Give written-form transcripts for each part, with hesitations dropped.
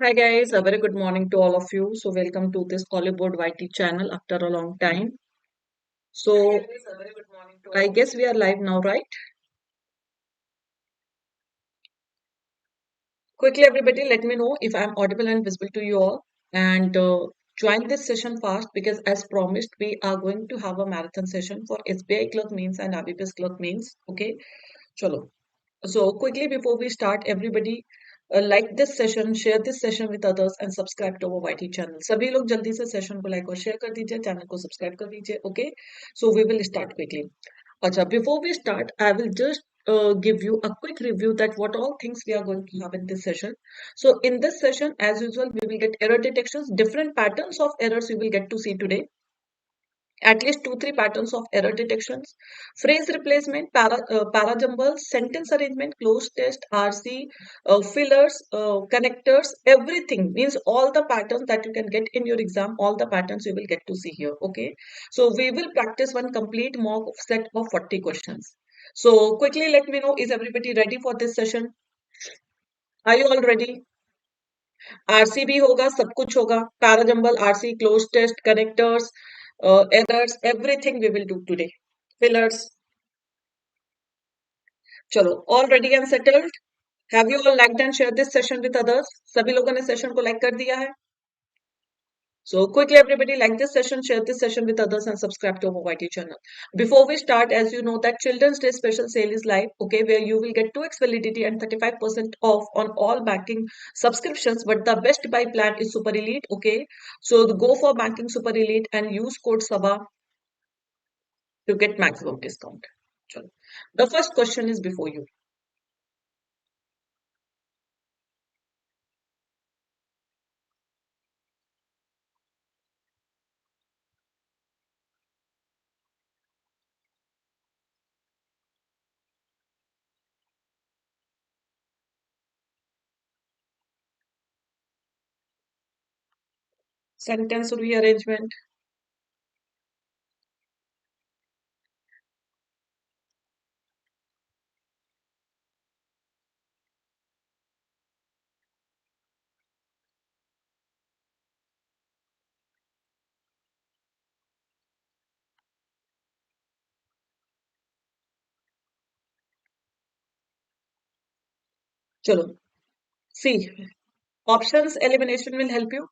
Hi guys, a very good morning to all of you. So welcome to this Oliveboard YT channel after a long time. So I guess we are live now, right? Quickly everybody let me know if I'm audible and visible to you all and join this session fast because as promised we are going to have a marathon session for SBI Clerk Mains and IBPS Clerk Mains. Okay, chalo. So quickly before we start, everybody like this session, share this session with others and subscribe to our YT channel. सभी लोग जल्दी से session को like और share कर दीजिए, channel को subscribe कर दीजिए. Okay, so we will start quickly. Acha, before we start, I will just give you a quick review that what all things we are going to have in this session. So in this session, as usual, we will get error detections, different patterns of errors you will get to see today. At least 2-3 patterns of error detections, phrase replacement, para jumbles, sentence arrangement, cloze test, RC, fillers, connectors, everything means all the patterns that you can get in your exam, all the patterns you will get to see here. Okay, so we will practice one complete mock set of 40 questions. So quickly let me know, is everybody ready for this session? Are you all ready? RC भी होगा, सब कुछ होगा. Parajumble, RC, cloze test, connectors, errors, everything we will do today. Fillers. चलो, all ready and settled? Have you all liked and shared this session with others? सभी लोगों ने session को लाइक कर दिया है? So quickly everybody like this session, share this session with others and subscribe to our YT channel. Before we start, as you know that Children's Day special sale is live, okay, where you will get 2x validity and 35% off on all banking subscriptions, but the best buy plan is Super Elite, okay. So go for banking Super Elite and use code SABA to get maximum discount. Chalo. The first question is before you. Sentence rearrangement. Chalo. See, options elimination will help you.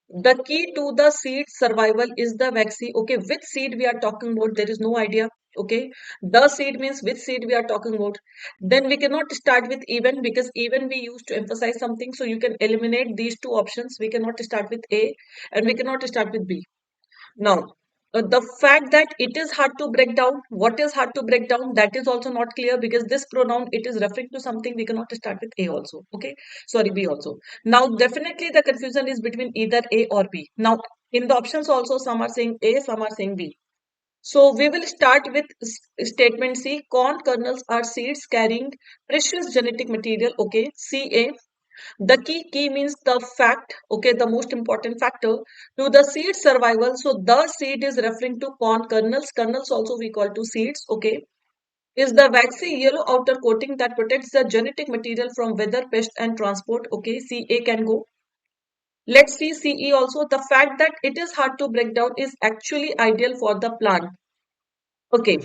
The key to the seed survival is the vaccine. Okay, which seed we are talking about, there is no idea. Okay, the seed means which seed we are talking about. Then we cannot start with even because even we used to emphasize something. So you can eliminate these two options. We cannot start with A and we cannot start with B. Now, the fact that it is hard to break down, what is hard to break down, that is also not clear because this pronoun, it is referring to something, we cannot start with A also. Okay, sorry, B also. Now, definitely the confusion is between either A or B. Now, in the options also, some are saying A, some are saying B. So we will start with statement C. Corn kernels are seeds carrying precious genetic material. Okay, CA. The key means the fact, okay, the most important factor to the seed survival. So the seed is referring to corn kernels. Kernels also we call to seeds, okay. Is the waxy yellow outer coating that protects the genetic material from weather, pest and transport. Okay, CA can go. Let's see CE also. The fact that it is hard to break down is actually ideal for the plant. Okay.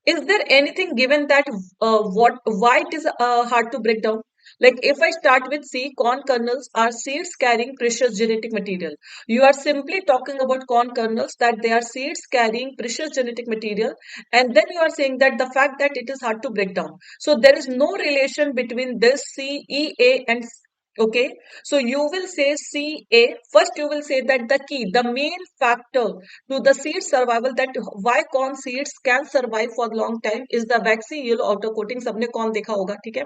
Is there anything given that why it is hard to break down? Like if I start with C, corn kernels are seeds carrying precious genetic material. You are simply talking about corn kernels that they are seeds carrying precious genetic material, and then you are saying that the fact that it is hard to break down. So there is no relation between this C, E, A, and okay. So you will say CA. First, you will say that the key, the main factor to the seed survival, that why corn seeds can survive for a long time is the waxy yellow outer coating. सबने कौन देखा होगा, ठीक है?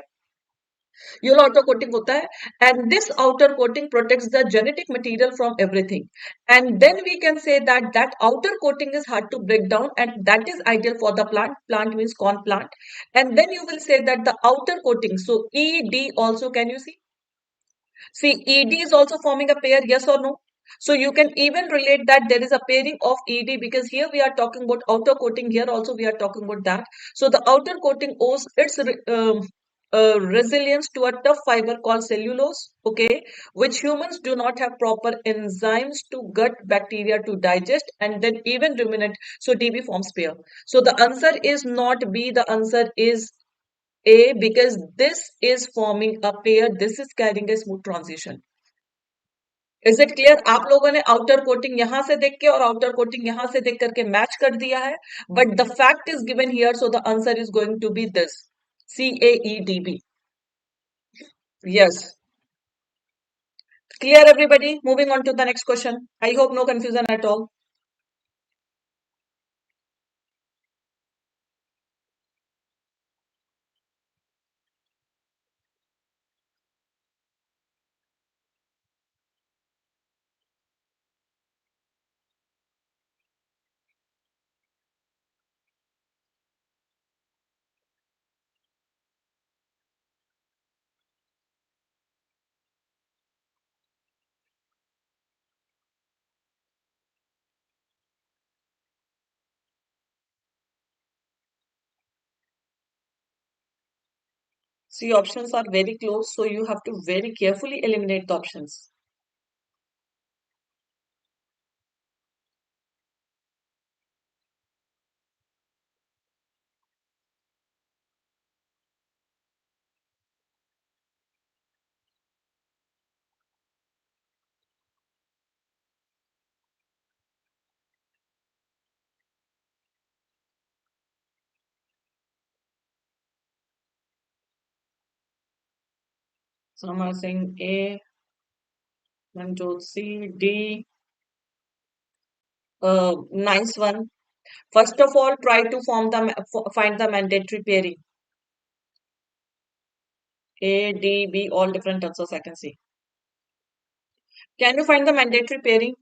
Yellow outer coating होता है, and this outer coating protects the genetic material from everything. And then we can say that that outer coating is hard to break down, and that is ideal for the plant. Plant means corn plant. And then you will say that the outer coating. So ED also, can you see? See, ED is also forming a pair, yes or no? So you can even relate that there is a pairing of ED because here we are talking about outer coating, here also we are talking about that. So the outer coating owes its resilience to a tough fiber called cellulose, okay, which humans do not have proper enzymes to gut bacteria to digest and then even ruminate. So DB forms pair. So the answer is not B, the answer is A, because this is forming a pair. This is carrying a smooth transition. Is it clear? आप लोगों ने outer coating यहां से देख के और outer coating यहां से देख करके मैच कर दिया है, but the fact is given here, so the answer is going to be this, CAEDB. Yes. Clear, everybody? Moving on to the next question. I hope no confusion at all. See, options are very close, so you have to very carefully eliminate the options. Some are saying A, Manjot C, D. Nice one. First of all, try to find the mandatory pairing. A, D, B, all different answers I can see. Can you find the mandatory pairing?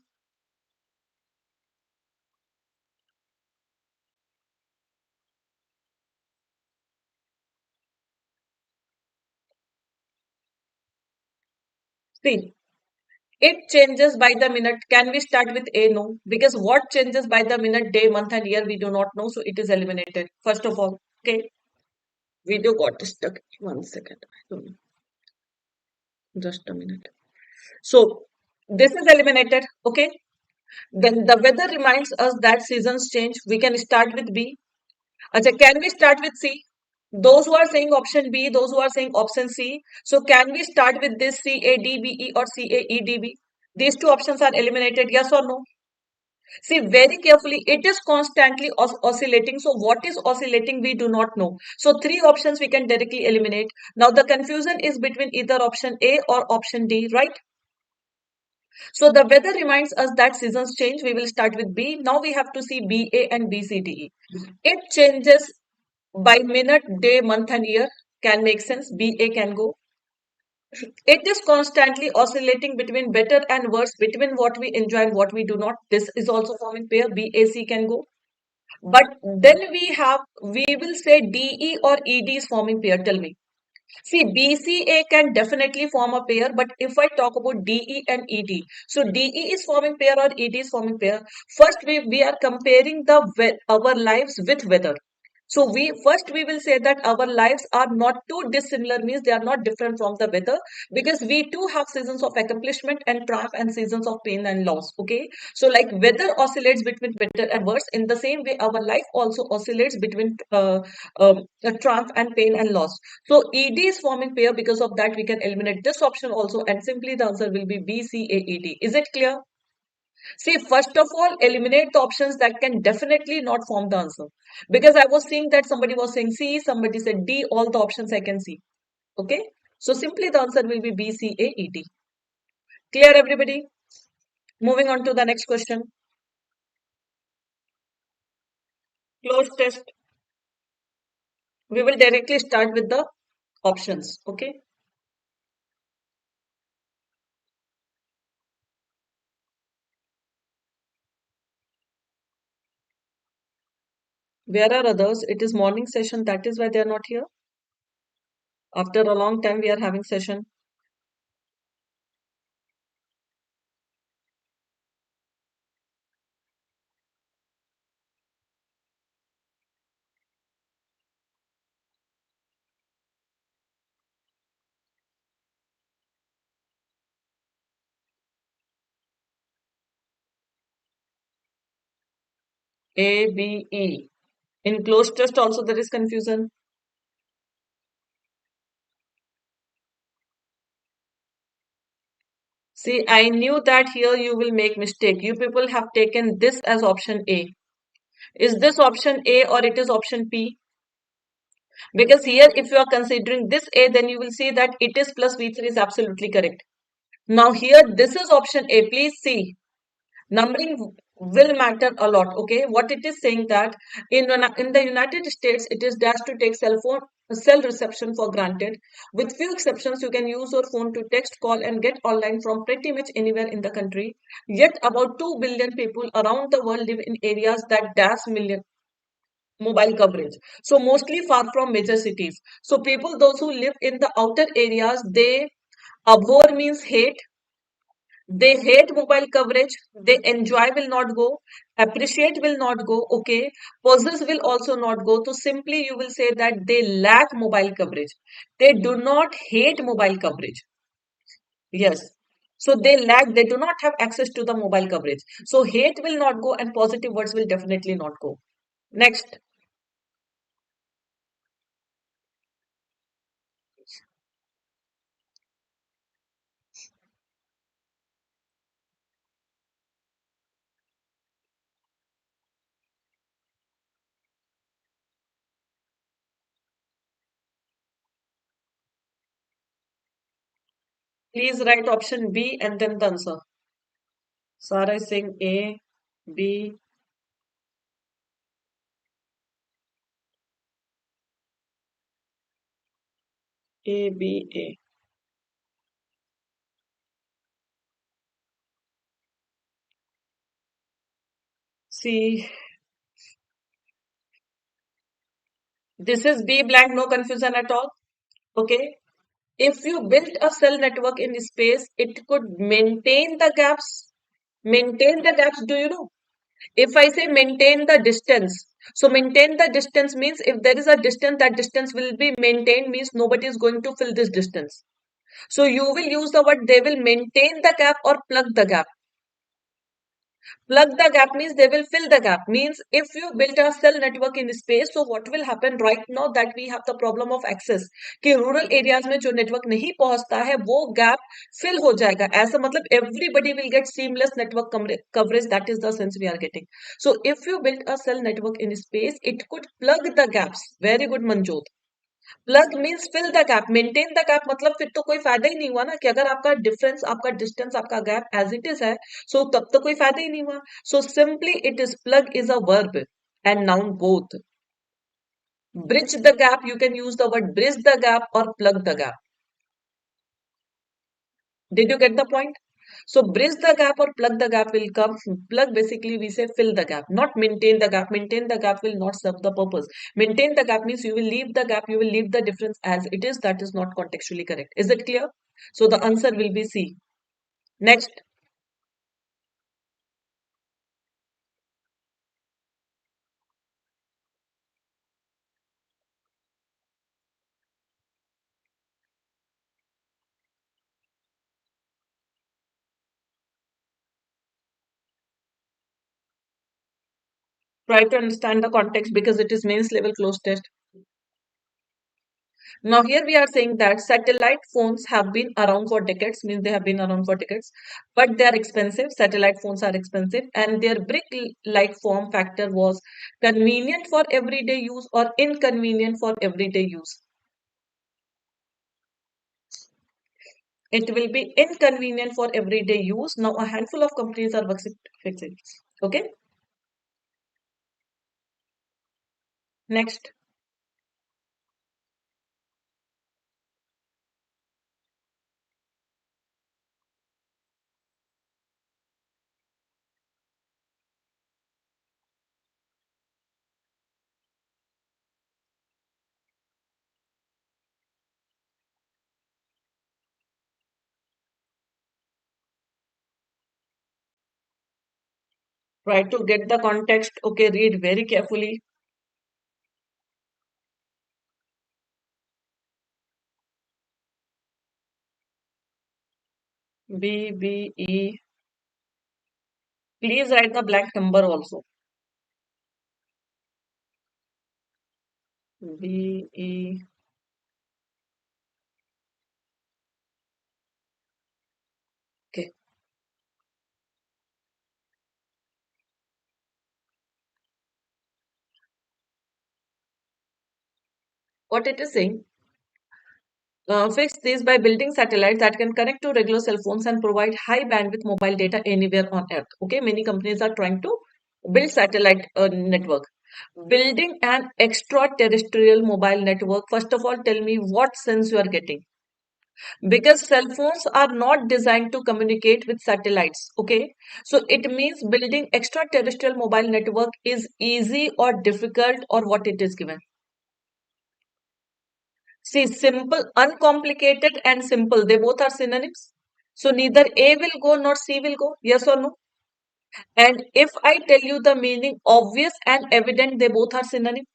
See, it changes by the minute. Can we start with A? No. Because what changes by the minute, day, month, and year, we do not know. So it is eliminated. First of all. Okay. Video got stuck. 1 second. I don't know. Just a minute. So this is eliminated. Okay. Then the weather reminds us that seasons change. We can start with B. Acha, can we start with C? Those who are saying option B, those who are saying option C. So can we start with this CADBE or CAEDB? These two options are eliminated. Yes or no? See very carefully, it is constantly oscillating. So what is oscillating, we do not know. So three options we can directly eliminate. Now the confusion is between either option A or option D, right? So the weather reminds us that seasons change. We will start with B. Now we have to see BA and BCDE. It changes by minute, day, month and year. Can make sense. BA can go. It is constantly oscillating between better and worse, between what we enjoy and what we do not. This is also forming pair. BAC can go. But then we will say DE or ED is forming pair. Tell me. See, BCA can definitely form a pair, but if I talk about DE and ED, so DE is forming pair or ED is forming pair. First, we are comparing our lives with weather. So we will say that our lives are not too dissimilar, means they are not different from the weather, because we too have seasons of accomplishment and triumph and seasons of pain and loss. Okay, so like weather oscillates between better and worse, in the same way our life also oscillates between triumph and pain and loss. So ED is forming pair. Because of that, we can eliminate this option also, and simply the answer will be BCAED. Is it clear? See, first of all, eliminate the options that can definitely not form the answer. Because I was seeing that somebody was saying C, somebody said D, all the options I can see. Okay. So simply the answer will be BCAED. Clear, everybody? Moving on to the next question. Cloze test. We will directly start with the options. Okay. Where are others? It is morning session. That is why they are not here. After a long time, we are having session. A, B, E. In closed test also there is confusion. See, I knew that here you will make mistake. You people have taken this as option A. Is this option A or it is option P? Because here if you are considering this A, then you will see that it is plus V3 is absolutely correct. Now here this is option A. Please see. Numbering will matter a lot. Okay, what it is saying that in the United States it is dash to take cell reception for granted. With few exceptions, you can use your phone to text, call, and get online from pretty much anywhere in the country. Yet about 2 billion people around the world live in areas that dash million mobile coverage, so mostly far from major cities. So people those who live in the outer areas, they abhor means hate. They hate mobile coverage. They enjoy will not go. Appreciate will not go. Okay. Possess will also not go. So simply you will say that they lack mobile coverage. They do not hate mobile coverage. Yes. So they lack, they do not have access to the mobile coverage. So hate will not go and positive words will definitely not go. Next, please write option B and then the answer. Sarah is saying A, B, A, B, A. See, this is B blank, no confusion at all. Okay. If you built a cell network in space, it could maintain the gaps. Maintain the gaps, do you know? If I say maintain the distance, so maintain the distance means if there is a distance, that distance will be maintained, means nobody is going to fill this distance. So you will use the word they will maintain the gap or plug the gap. Plug the gap means they will fill the gap. Means if you build a cell network in space, so what will happen right now that we have the problem of access कि rural areas में जो network नहीं पहुंचता है वो gap fill हो जाएगा. ऐसा मतलब everybody will get seamless network coverage. That is the sense we are getting. So if you build a cell network in space, it could plug the gaps. Very good Manjot. Plug means fill the gap. Maintain the gap मतलब फिर तो कोई फायदा ही नहीं हुआ ना कि अगर आपका डिफरेंस, आपका डिस्टेंस, आपका गैप एज इट इज है, सो तब तो कोई फायदा ही नहीं हुआ. So simply it is plug is a verb and noun both. Bridge the gap, you can use the word bridge the gap or plug the gap. Did you get the point? So bridge the gap or plug the gap will come. Plug basically we say fill the gap, not maintain the gap. Maintain the gap will not serve the purpose. Maintain the gap means you will leave the gap, you will leave the difference as it is. That is not contextually correct. Is it clear? So the answer will be C. Next, try to understand the context because it is mains level closed test. Now here we are saying that satellite phones have been around for decades, means they have been around for decades, but they are expensive. Satellite phones are expensive and their brick-like form factor was convenient for everyday use or inconvenient for everyday use. It will be inconvenient for everyday use. Now a handful of companies are working to fix it. Okay, next. Try to get the context. Okay, read very carefully. B, B, E. Please write the blank number also. B E. Okay. What it is saying, fix this by building satellites that can connect to regular cell phones and provide high bandwidth mobile data anywhere on Earth. Okay, many companies are trying to build satellite network. Building an extraterrestrial mobile network. First of all, tell me what sense you are getting. Because cell phones are not designed to communicate with satellites. Okay, so it means building extraterrestrial mobile network is easy or difficult, or what it is given. See, simple, uncomplicated, and simple, they both are synonyms. So neither A will go nor C will go. Yes or no? And if I tell you the meaning obvious and evident, they both are synonym.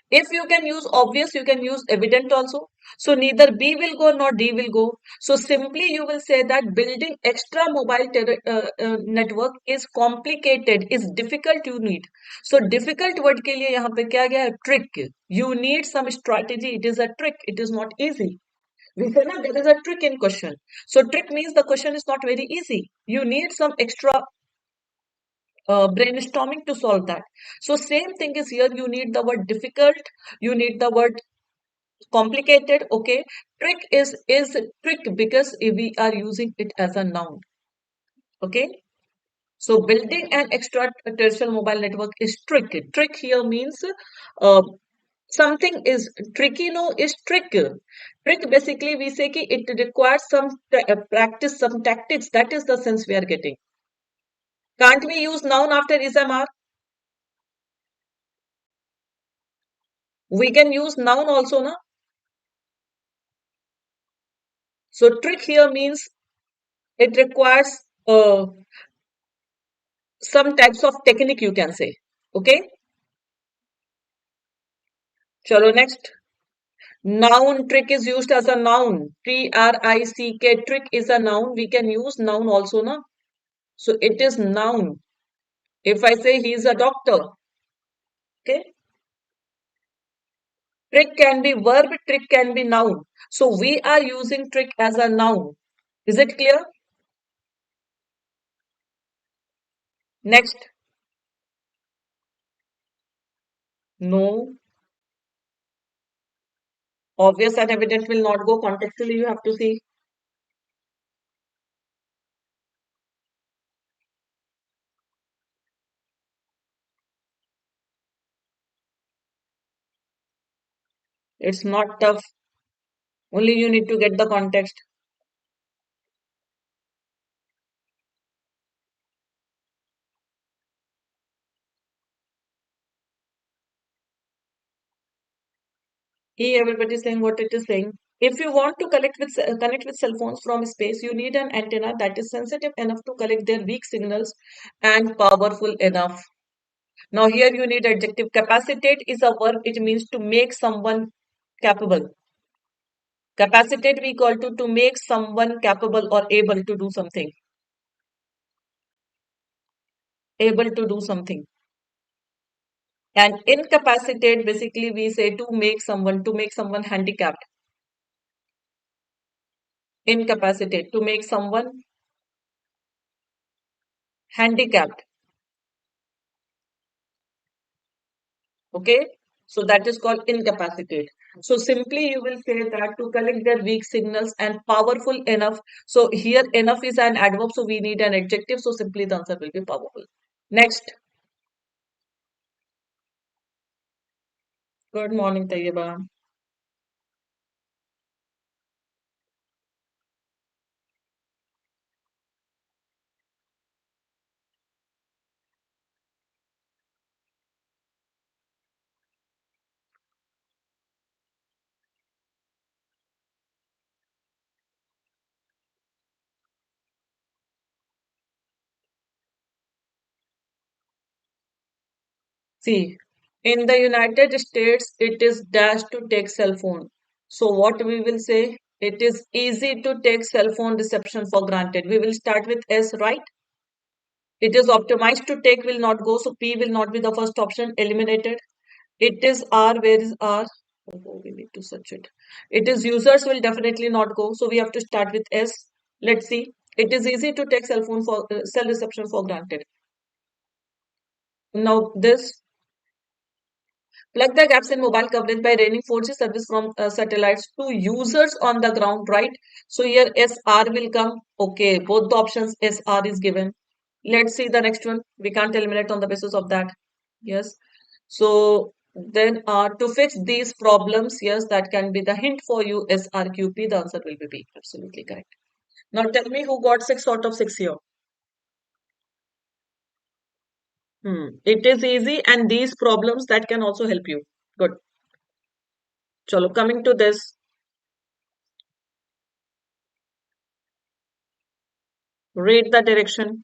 If you can use obvious, you can use evident also. So neither B will go nor D will go. So simply you will say that building extra mobile network is complicated, is difficult, you need. So difficult word के लिए यहाँ पे क्या गया? Trick. You need some strategy. It is a trick. It is not easy. We say na, there is a trick in question. So trick means the question is not very easy. You need some extra brainstorming to solve that. So same thing is here. You need the word difficult. You need the word complicated. Okay. Trick is trick because we are using it as a noun. Okay. So building an extraterrestrial mobile network is trick. Trick here means uh, something is tricky. No, is trick. Trick basically we say ki it requires some practice, some tactics. That is the sense we are getting. Can't we use noun after is and are? We can use noun also, na? So trick here means it requires some types of technique, you can say. Okay. Chalo next. Noun, trick is used as a noun. Trick, trick is a noun. We can use noun also, na? So it is noun. If I say he is a doctor, okay, trick can be verb, trick can be noun. So we are using trick as a noun. Is it clear? Next. No. Obvious and evident will not go. Contextually, you have to see. It's not tough. Only you need to get the context. Here, everybody is saying what it is saying. If you want to connect with cell phones from space, you need an antenna that is sensitive enough to collect their weak signals and powerful enough. Now here you need adjective. Capacitate is a verb. It means to make someone capable. Capacitate we call to make someone capable or able to do something. Able to do something. And incapacitate basically we say to make someone handicapped. Incapacitate to make someone handicapped. Okay. So that is called incapacitate. So simply you will say that to collect their weak signals and powerful enough. So here enough is an adverb. So we need an adjective. So simply the answer will be powerful. Next. Good morning, Tayyaba. See, in the United States, it is dash to take cell phone. So what we will say, it is easy to take cell phone reception for granted. We will start with S, right? It is optimized to take will not go. So P will not be the first option, eliminated. It is R. Where is R? Oh, we need to search it. It is users will definitely not go. So we have to start with S. Let's see. It is easy to take cell reception for granted. Now this, plug the gaps in mobile coverage by raining 4G service from satellites to users on the ground, right? So here SR will come. Okay, both the options SR is given. Let's see the next one. We can't eliminate on the basis of that. Yes. So then to fix these problems, yes, that can be the hint for you SRQP. The answer will be B. Absolutely correct. Now tell me who got 6 out of 6 here. It is easy and these problems that can also help you. Good. Chalo, coming to this. Read the direction.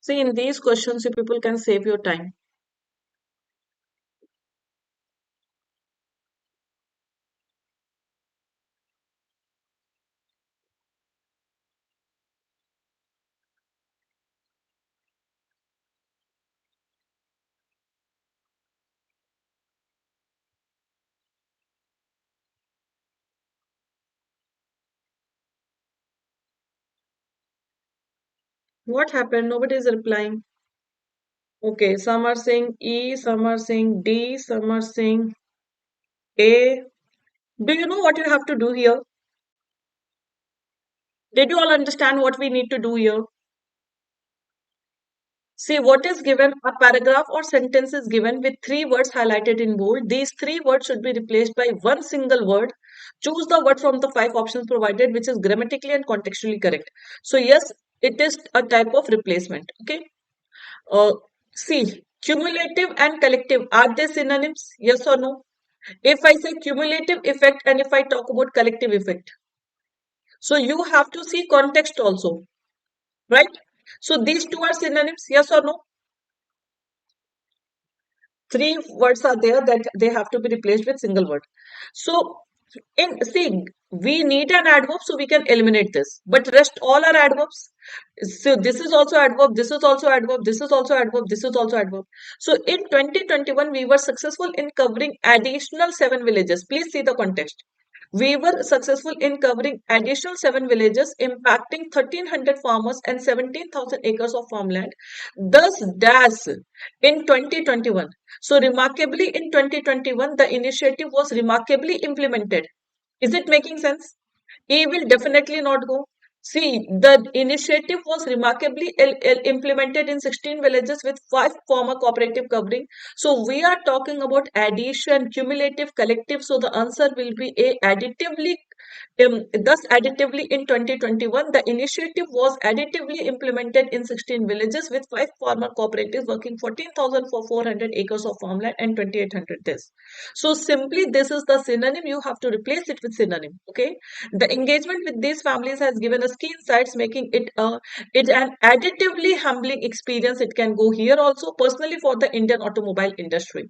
See, in these questions, you people can save your time. What happened? Nobody is replying. Okay, some are saying E, some are saying D, some are saying A. Do you know what you have to do here? Did you all understand what we need to do here? See, what is given? A paragraph or sentence is given with 3 words highlighted in bold. These 3 words should be replaced by one single word. Choose the word from the 5 options provided, which is grammatically and contextually correct. So, yes, it is a type of replacement. Okay. Uh, See, cumulative and collective, are they synonyms? Yes or no? If I say cumulative effect and if I talk about collective effect, so you have to see context also, right? So these two are synonyms, yes or no? 3 words are there that they have to be replaced with single word. So in see, we need an adverb so we can eliminate this, but rest all are adverbs. So this is also adverb, this is also adverb, this is also adverb, this is also adverb. So in 2021 we were successful in covering additional 7 villages. Please see the context. We were successful in covering additional 7 villages, impacting 1,300 farmers and 17,000 acres of farmland. Thus, DAS in 2021. So, remarkably, in 2021, the initiative was remarkably implemented. Is it making sense? E will definitely not go. See, the initiative was remarkably implemented in 16 villages with 5 former cooperative covering. So we are talking about addition, cumulative, collective. So the answer will be A, additively. Thus, additively in 2021, the initiative was additively implemented in 16 villages with 5 farmer cooperatives working 14,000 for 400 acres of farmland and 2,800 this. So simply this is the synonym. You have to replace it with synonym. Okay. The engagement with these families has given us key insights, making it an additively humbling experience. It can go here also personally for the Indian automobile industry.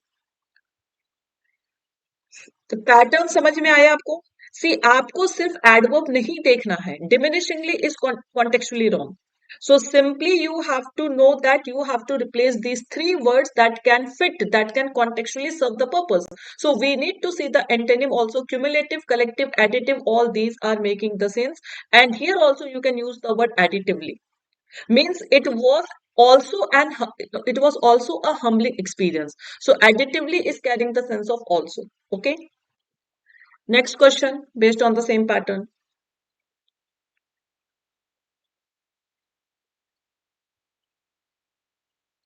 तो pattern समझ में आया आपको? सी आपको सिर्फ adverb नहीं देखना है. Diminishingly is contextually wrong. So simply you have to know that you have to replace these 3 words that can fit, that can contextually serve the purpose. So we need to see the antonym also, cumulative, collective, additive, all these are making the sense. And here also you can use the word additively. Means it was also a humbling experience. So additively is carrying the sense of also. Okay. Next question based on the same pattern.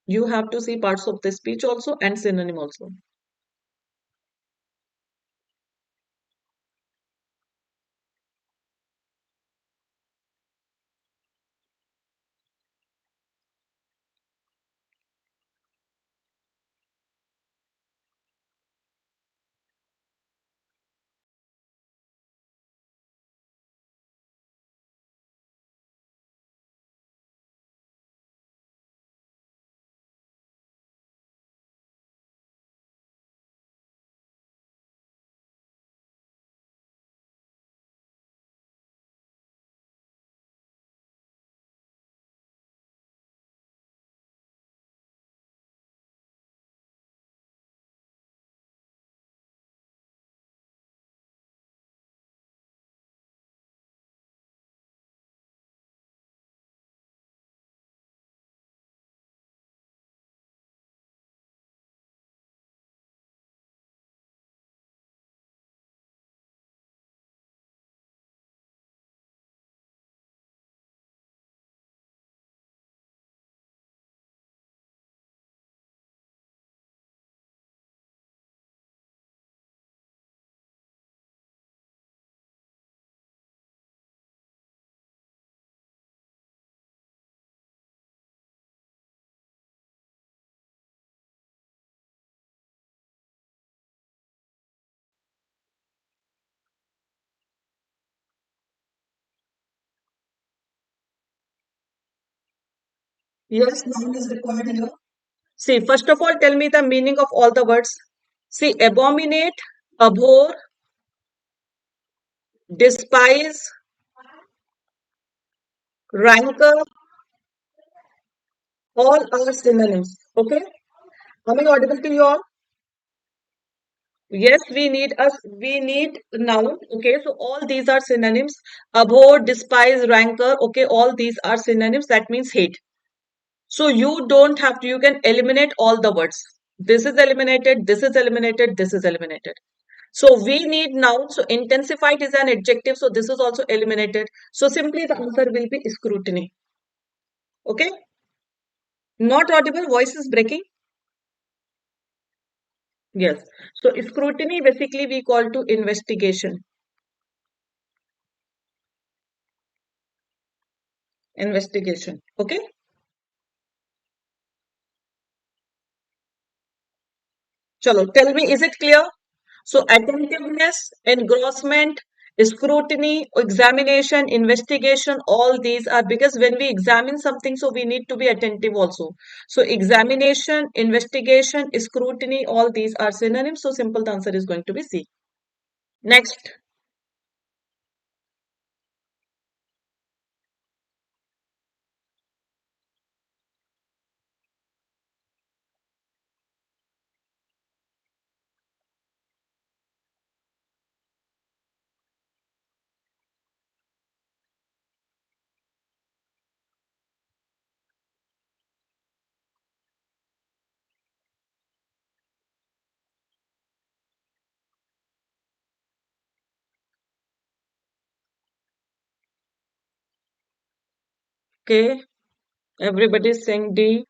You have to see parts of the speech also and synonym also. Yes, noun is required here. See, first of all, tell me the meaning of all the words. See, abominate, abhor, despise, rancor, all are synonyms. Okay? Am I audible to you all? Yes, we need noun. Okay, so all these are synonyms. Abhor, despise, rancor. Okay, all these are synonyms. That means hate. So you don't have to, you can eliminate all the words. This is eliminated, this is eliminated, this is eliminated. So we need noun. So intensified is an adjective. So this is also eliminated. So simply the answer will be scrutiny. Okay. Not audible. Voice is breaking. Yes. So scrutiny basically we call to investigation. Investigation. Okay. Chalo. Tell me, is it clear? So attentiveness, engrossment, scrutiny, examination, investigation, all these are because when we examine something, so we need to be attentive also. So examination, investigation, scrutiny, all these are synonyms. So simple the answer is going to be C. Next. Okay. Everybody is saying D.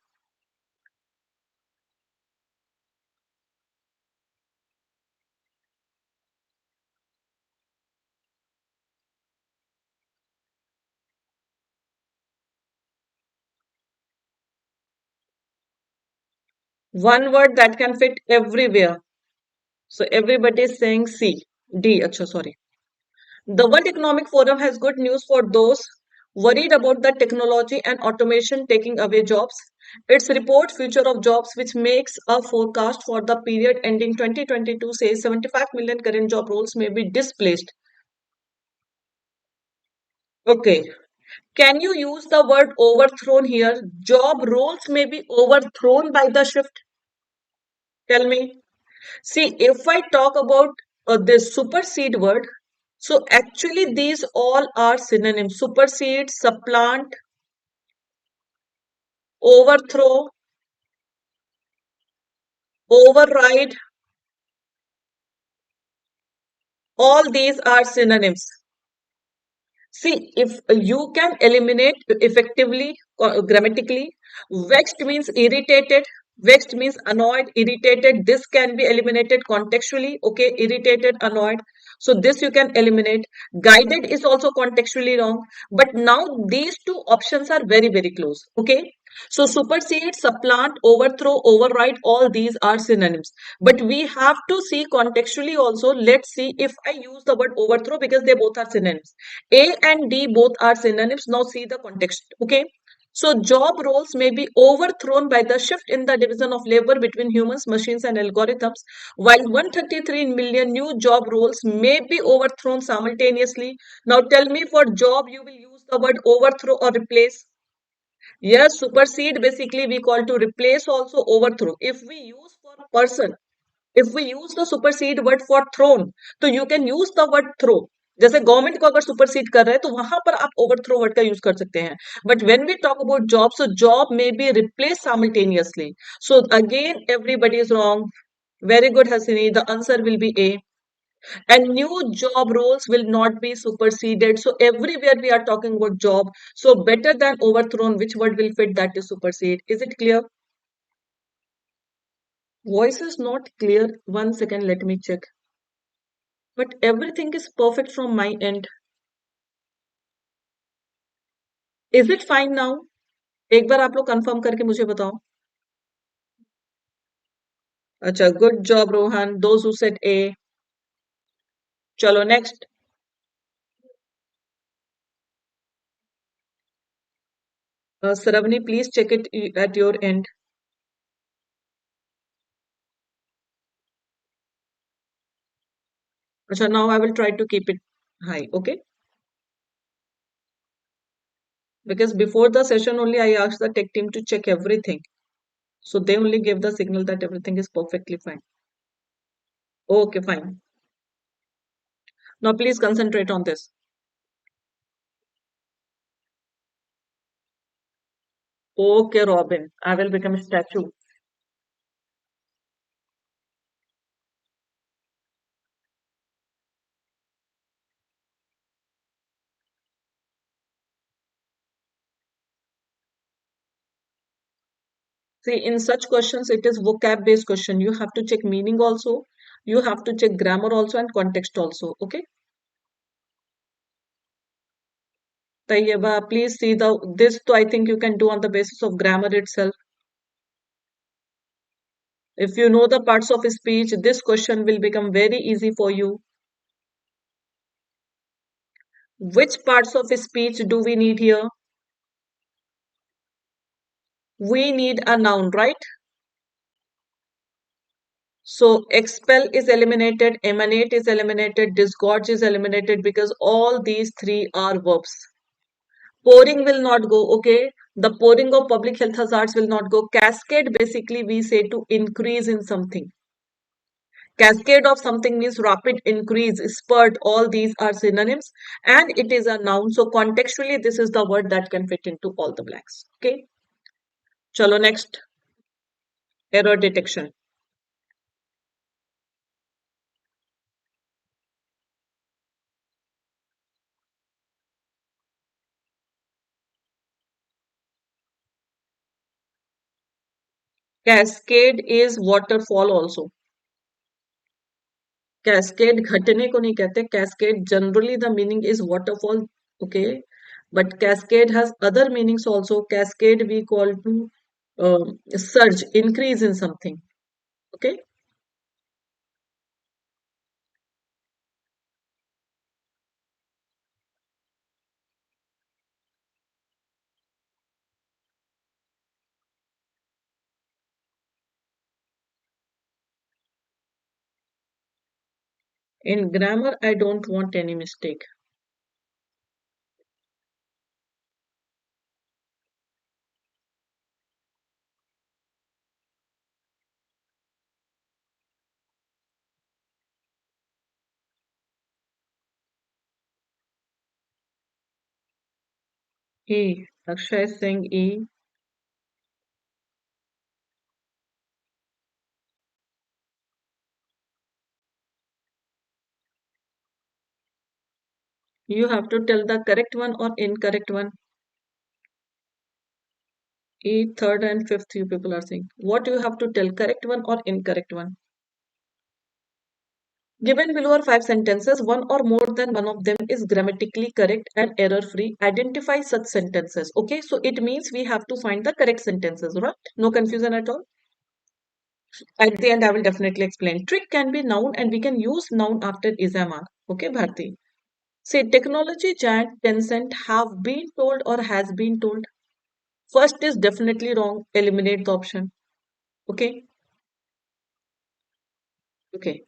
One word that can fit everywhere. So everybody is saying C. D. Acha, sorry. The World Economic Forum has good news for those worried about the technology and automation taking away jobs. Its report, Future of Jobs, which makes a forecast for the period ending 2022, says 75 million current job roles may be displaced. Okay. Can you use the word overthrown here? Job roles may be overthrown by the shift. Tell me. See, if I talk about this supersede word, so actually these all are synonyms. Supersede, supplant, overthrow, override, all these are synonyms. See, if you can eliminate effectively, grammatically, vexed means irritated, vexed means annoyed, irritated. This can be eliminated contextually. Okay, irritated, annoyed. So this you can eliminate. Guided is also contextually wrong. But now these two options are very, very close. Okay. So supersede, supplant, overthrow, override, all these are synonyms. But we have to see contextually also. Let's see if I use the word overthrow because they both are synonyms. A and D both are synonyms. Now see the context. Okay. So job roles may be overthrown by the shift in the division of labor between humans, machines, and algorithms, while 133 million new job roles may be overthrown simultaneously. Now tell me, for job you will use the word overthrow or replace. Yes, supersede basically we call to replace, also overthrow. If we use for person, if we use the supersede word for thrown, तो you can use the word throw. जैसे government को अगर supersede कर रहे हैं तो वहां पर आप ओवरथ्रो वर्ड का यूज कर सकते हैं. But when we talk about job, so job may be replace simultaneously. So again everybody is wrong. Very good, Hasini. The answer will be A. And new job roles will not be superseded. So everywhere we are talking about job. So better than overthrown, which word will fit? That is supersede. Is it clear? Voice is not clear. 1 second, let me check. But everything is perfect from my end. Is it fine now? एक बार आप लोग confirm करके मुझे बताओ. अच्छा, good job, Rohan. Those who said A. चलो next. Saravani, please check it at your end. Acha, now I will try to keep it high, okay? Because before the session only I asked the tech team to check everything. So they only gave the signal that everything is perfectly fine. Okay, fine. Now please concentrate on this. Okay, Robin, I will become a statue. See, in such questions, it is vocab based question. You have to check meaning also. You have to check grammar also and context also. Okay. Tayyaba, please see the this. I think you can do on the basis of grammar itself. If you know the parts of speech, this question will become very easy for you. Which parts of speech do we need here? We need a noun, right? So expel is eliminated, emanate is eliminated, disgorge is eliminated because all these three are verbs. Pouring will not go, okay? The pouring of public health hazards will not go. Cascade, basically, we say to increase in something. Cascade of something means rapid increase, spurt, all these are synonyms and it is a noun. So contextually, this is the word that can fit into all the blanks. Okay. Chalo next. Error detection. Cascade is waterfall also. Cascade घटने को नहीं कहते. Cascade generally the meaning is waterfall. Okay. But cascade has other meanings also. Cascade we call to surge, increase in something. Okay. In grammar, I don't want any mistake. E. Akshay is saying E. You have to tell the correct one or incorrect one. E, third and fifth, you people are saying. What you have to tell, correct one or incorrect one? Given below are five sentences, one or more than one of them is grammatically correct and error-free. Identify such sentences. Okay, so it means we have to find the correct sentences, right? No confusion at all. At the end, I will definitely explain. Trick can be noun and we can use noun after is am are. Okay, Bharti. Say technology giant Tencent have been told or has been told. First is definitely wrong. Eliminate the option. Okay. Okay.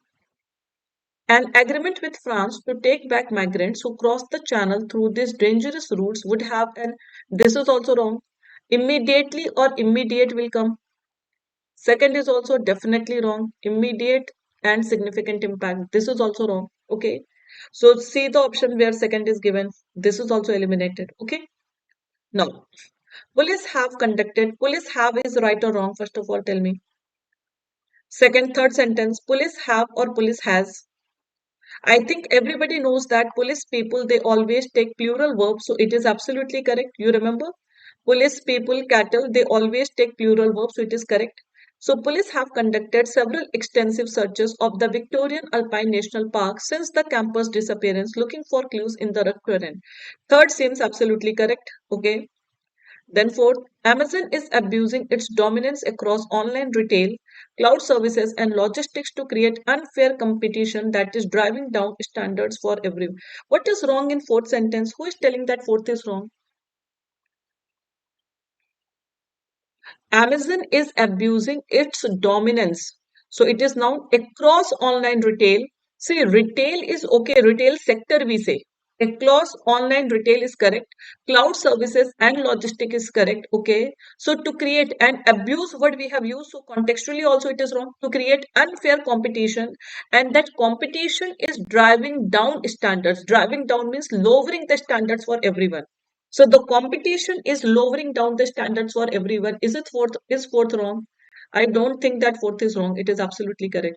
An agreement with France to take back migrants who cross the channel through these dangerous routes would have an. This is also wrong. Immediately or immediate will come. Second is also definitely wrong. Immediate and significant impact. This is also wrong. Okay. So see the option where second is given. This is also eliminated. Okay. Now, police have conducted. Police have is right or wrong? First of all, tell me. Second, third sentence. Police have or police has. I think everybody knows that police people they always take plural verbs, so it is absolutely correct. You remember? Police people, cattle, they always take plural verbs, so it is correct. So police have conducted several extensive searches of the Victorian Alpine National Park since the campus disappearance, looking for clues in the rough terrain. Third seems absolutely correct. Okay. Then fourth, Amazon is abusing its dominance across online retail, cloud services and logistics to create unfair competition that is driving down standards for everyone. What is wrong in fourth sentence? Who is telling that fourth is wrong? Amazon is abusing its dominance. So it is now across online retail. See, retail is okay, retail sector we say. Across online retail is correct. Cloud services and logistic is correct. Okay. So to create and abuse what we have used. So contextually also it is wrong. To create unfair competition, and that competition is driving down standards. Driving down means lowering the standards for everyone. So the competition is lowering down the standards for everyone. Is fourth wrong? I don't think that fourth is wrong. It is absolutely correct.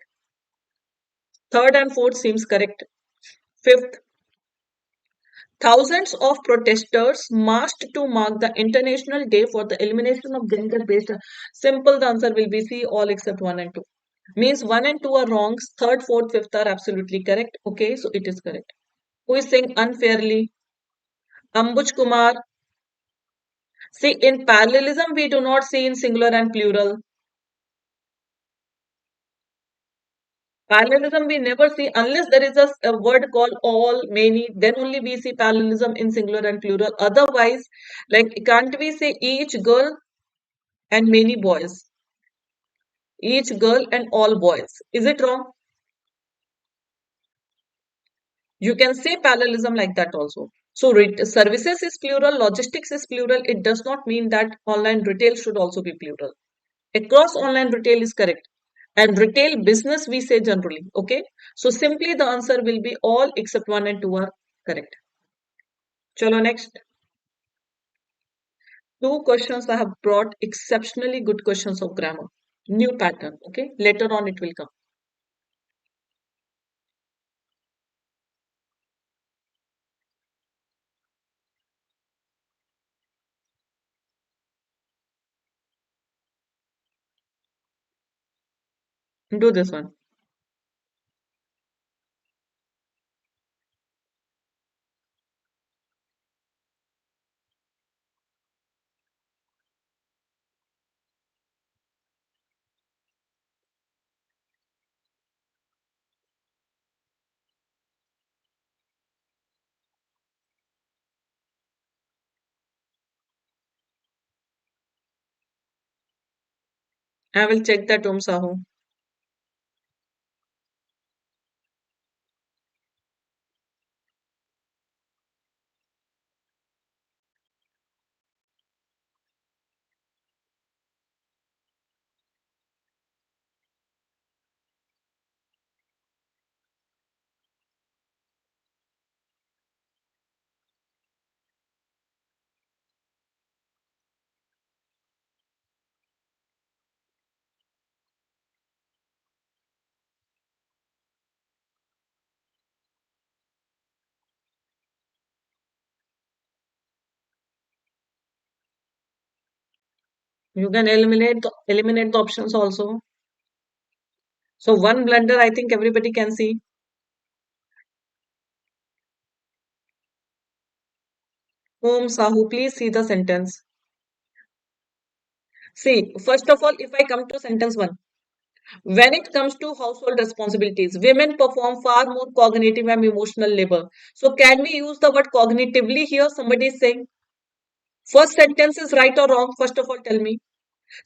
Third and fourth seems correct. Fifth, thousands of protesters marched to mark the International Day for the elimination of gender-based. Simple, the answer will be C, all except 1 and 2. Means 1 and 2 are wrong. Third, fourth, fifth are absolutely correct. Okay, so it is correct. Who is saying unfairly? Ambuj Kumar. See, in parallelism, we do not see in singular and plural. Parallelism we never see unless there is a word called all, many, then only we see parallelism in singular and plural. Otherwise, like can't we say each girl and many boys? Each girl and all boys. Is it wrong? You can say parallelism like that also. So services is plural, logistics is plural. It does not mean that online retail should also be plural. Across online retail is correct. And retail business we say generally. Okay. So simply the answer will be all except 1 and 2 are correct. Chalo next. Two questions I have brought exceptionally good questions of grammar. New pattern. Okay. Later on it will come. Do this one. I will check that Om Sahu. You can eliminate the options also. So one blunder I think everybody can see. Om Sahu, please see the sentence. See, first of all, if I come to sentence one, when it comes to household responsibilities, women perform far more cognitive and emotional labor. So can we use the word cognitively here? Somebody is saying. First sentence is right or wrong? First of all, tell me.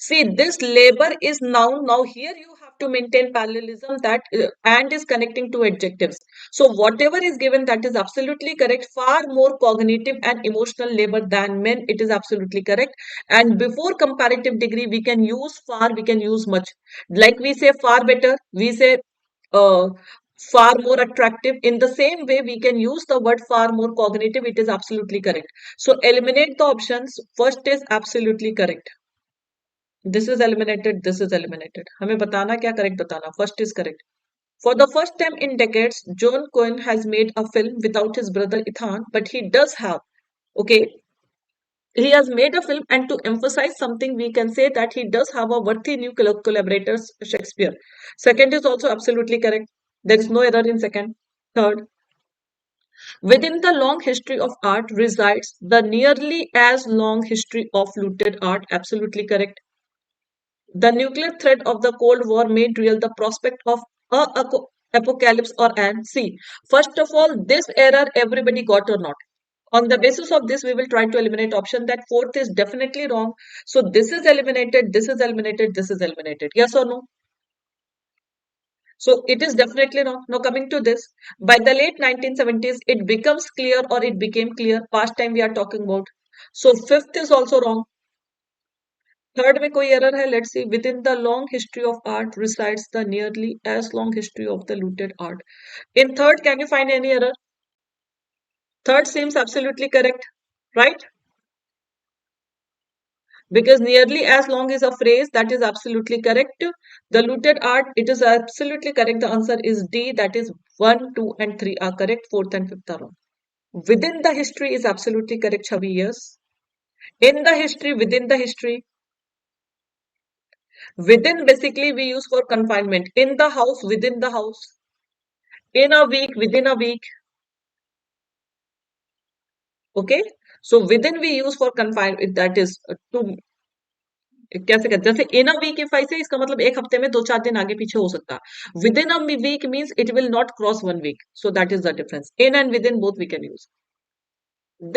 See, this labor is noun. Now here you have to maintain parallelism that and is connecting to adjectives. So whatever is given that is absolutely correct. Far more cognitive and emotional labor than men. It is absolutely correct. And before comparative degree, we can use far, we can use much. Like we say far better, we say uh, far more attractive. In the same way, we can use the word far more cognitive. It is absolutely correct. So eliminate the options. First is absolutely correct. This is eliminated. This is eliminated. हमें बताना क्या correct बताना. First is correct. For the first time in decades, John Cohen has made a film without his brother Ethan, but he does have. Okay, he has made a film, and to emphasize something, we can say that he does have a worthy new collaborator, Shakespeare. Second is also absolutely correct. There is no error in second. Third, within the long history of art resides the nearly as long history of looted art. Absolutely correct. The nuclear threat of the Cold War made real the prospect of apocalypse or an. See, first of all, this error everybody got or not? On the basis of this, we will try to eliminate option that fourth is definitely wrong. So this is eliminated, this is eliminated, this is eliminated. Yes or no? So it is definitely wrong. Now coming to this, by the late 1970s, it becomes clear or it became clear. Past time we are talking about. So fifth is also wrong. Third में कोई error है. Let's see. Within the long history of art resides the nearly as long history of the looted art. In third, can you find any error? Third seems absolutely correct, right? Because nearly as long is a phrase, that is absolutely correct. The looted art, it is absolutely correct. The answer is D, that is 1, 2 and 3 are correct. Fourth and fifth are wrong. Within the history is absolutely correct, Chavi, yes. In the history, within the history. Within basically we use for confinement. In the house, within the house. In a week, within a week. Okay. So within we use for confinement, that is to कैसे कहते हैं जैसे इन a week if I से इसका मतलब एक हफ्ते में 2-4 दिन आगे पीछे हो सकता है within a week means it will not cross 1 week so that is the difference in and within both we can use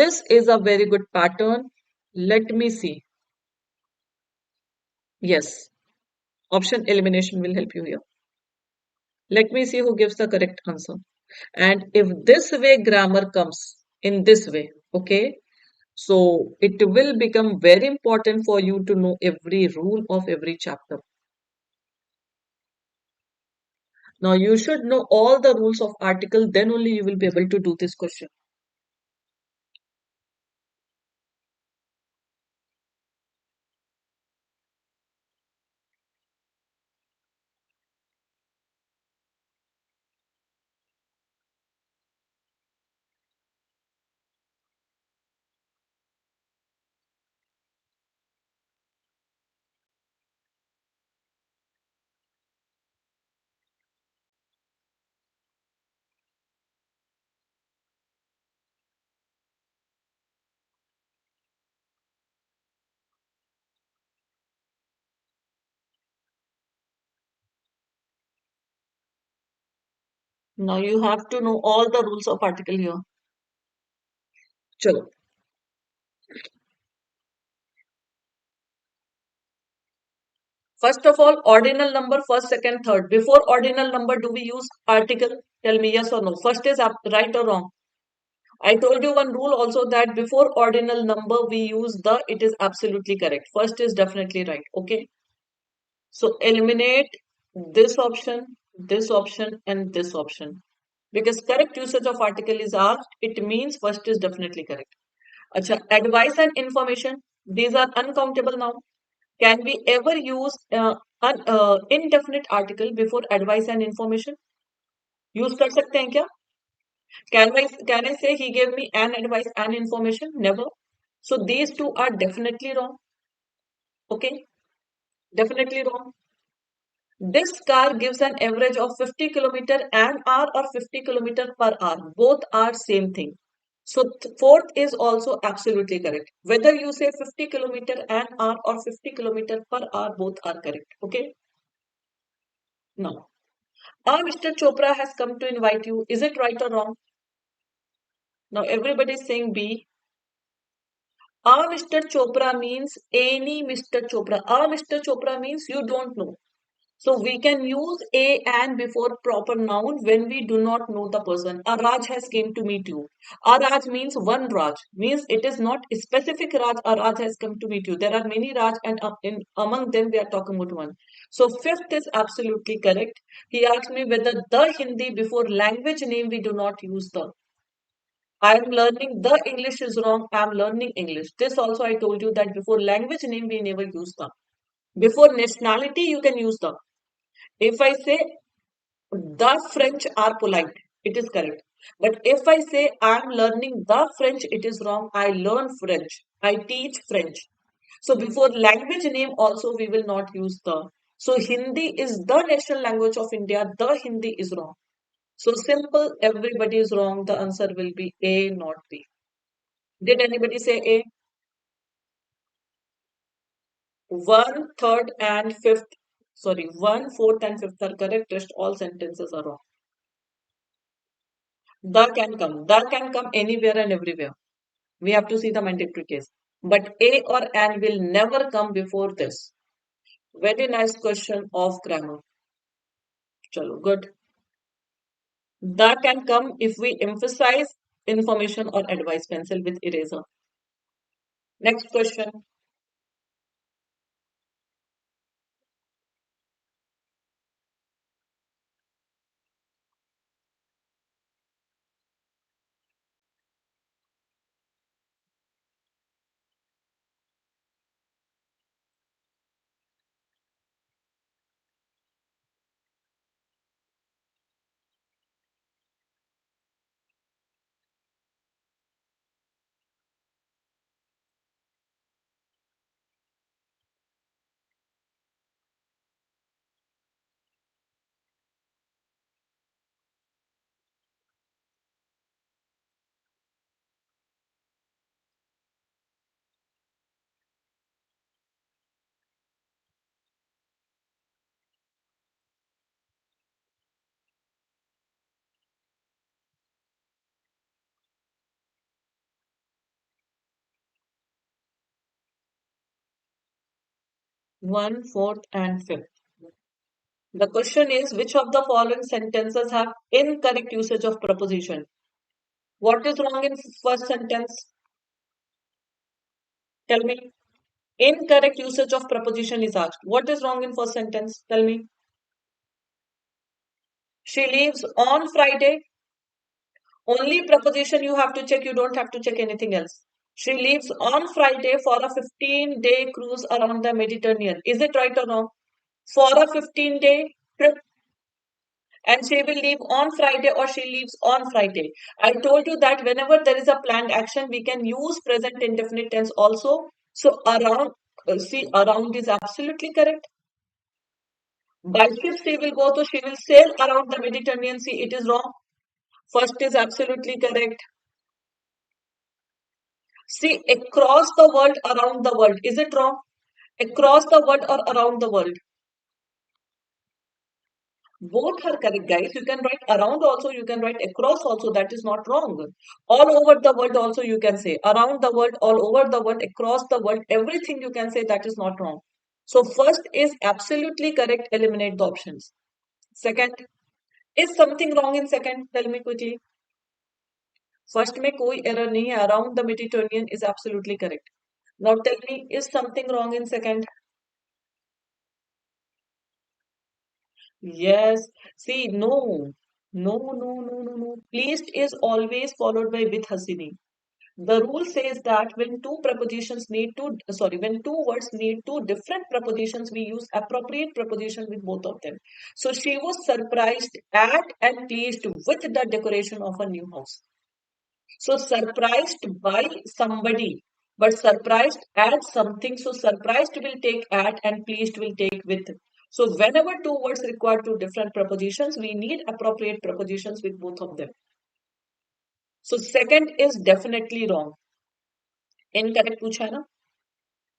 this is a very good pattern let me see yes option elimination will help you here let me see who gives the correct answer and if this way grammar comes in this way okay so it will become very important for you to know every rule of every chapter. Now you should know all the rules of article, then only you will be able to do this question. Now you have to know all the rules of article here. Chalo. First of all, ordinal number, first, second, third. Before ordinal number, do we use article? Tell me yes or no. First is right or wrong. I told you one rule also that before ordinal number, we use the, it is absolutely correct. First is definitely right. Okay. So eliminate this option, and this option. Because correct usage of article is asked, it means first is definitely correct. Acha, advice and information, these are uncountable now. Can we ever use indefinite article before advice and information? Use कर सकते हैं क्या? Can I say he gave me an advice and information? Never. So these two are definitely wrong. Okay, definitely wrong. This car gives an average of 50 kilometer an hour or 50 kilometer per hour. Both are same thing. So fourth is also absolutely correct. Whether you say 50 kilometer an hour or 50 kilometer per hour, both are correct. Okay. Now, Mr. Chopra has come to invite you. Is it right or wrong? Now everybody is saying B. Mr. Chopra means any Mr. Chopra. Mr. Chopra means you don't know. So we can use a and before proper noun when we do not know the person. A Raj has came to meet you. A Raj means one Raj. Means it is not a specific Raj. A Raj has come to meet you. There are many Raj and among them we are talking about one. So fifth is absolutely correct. He asked me whether the Hindi before language name we do not use the. I am learning the English is wrong. I am learning English. This also I told you that before language name we never use the. Before nationality you can use the. If I say the French are polite, it is correct. But if I say I am learning the French, it is wrong. I learn French. I teach French. So before language name also we will not use the. So Hindi is the national language of India. The Hindi is wrong. So simple, everybody is wrong. The answer will be A, not B. Did anybody say A? 1, 3rd and 5th. Sorry, 1, 4th and 5th are correct. Rest all sentences are wrong. The can come. The can come anywhere and everywhere. We have to see the mandatory case. But a or an will never come before this. Very nice question of grammar. Chalo, good. The can come if we emphasize information or advice. Pencil with eraser. Next question. One, fourth, and fifth. The question is, which of the following sentences have incorrect usage of preposition? What is wrong in first sentence? Tell me. Incorrect usage of preposition is asked. What is wrong in first sentence? Tell me. She leaves on Friday. Only preposition you have to check. You don't have to check anything else. She leaves on Friday for a 15-day cruise around the Mediterranean. Is it right or wrong? For a 15-day trip. And she will leave on Friday or she leaves on Friday. I told you that whenever there is a planned action, we can use present indefinite tense also. So around, see, around is absolutely correct. By ship she will go, so she will sail around the Mediterranean Sea. It is wrong. First is absolutely correct. See, across the world, around the world. Is it wrong? Across the world or around the world? Both are correct, guys. You can write around also, you can write across also. That is not wrong. All over the world also you can say. Around the world, all over the world, across the world, everything you can say, that is not wrong. So first is absolutely correct. Eliminate the options. Second, is something wrong in second? Tell me quickly. First में कोई error नहीं है. Around the Mediterranean is absolutely correct. Now tell me, is something wrong in second? Yes. See, no. No, no, no, no, no. Pleased is always followed by with Hasini. The rule says that when when two words need two different prepositions, we use appropriate preposition with both of them. So she was surprised at and pleased with the decoration of a new house. So surprised by somebody, but surprised at something. So surprised will take at and pleased will take with. So whenever two words require two different prepositions, we need appropriate prepositions with both of them. So second is definitely wrong. Incorrect पूछा है ना?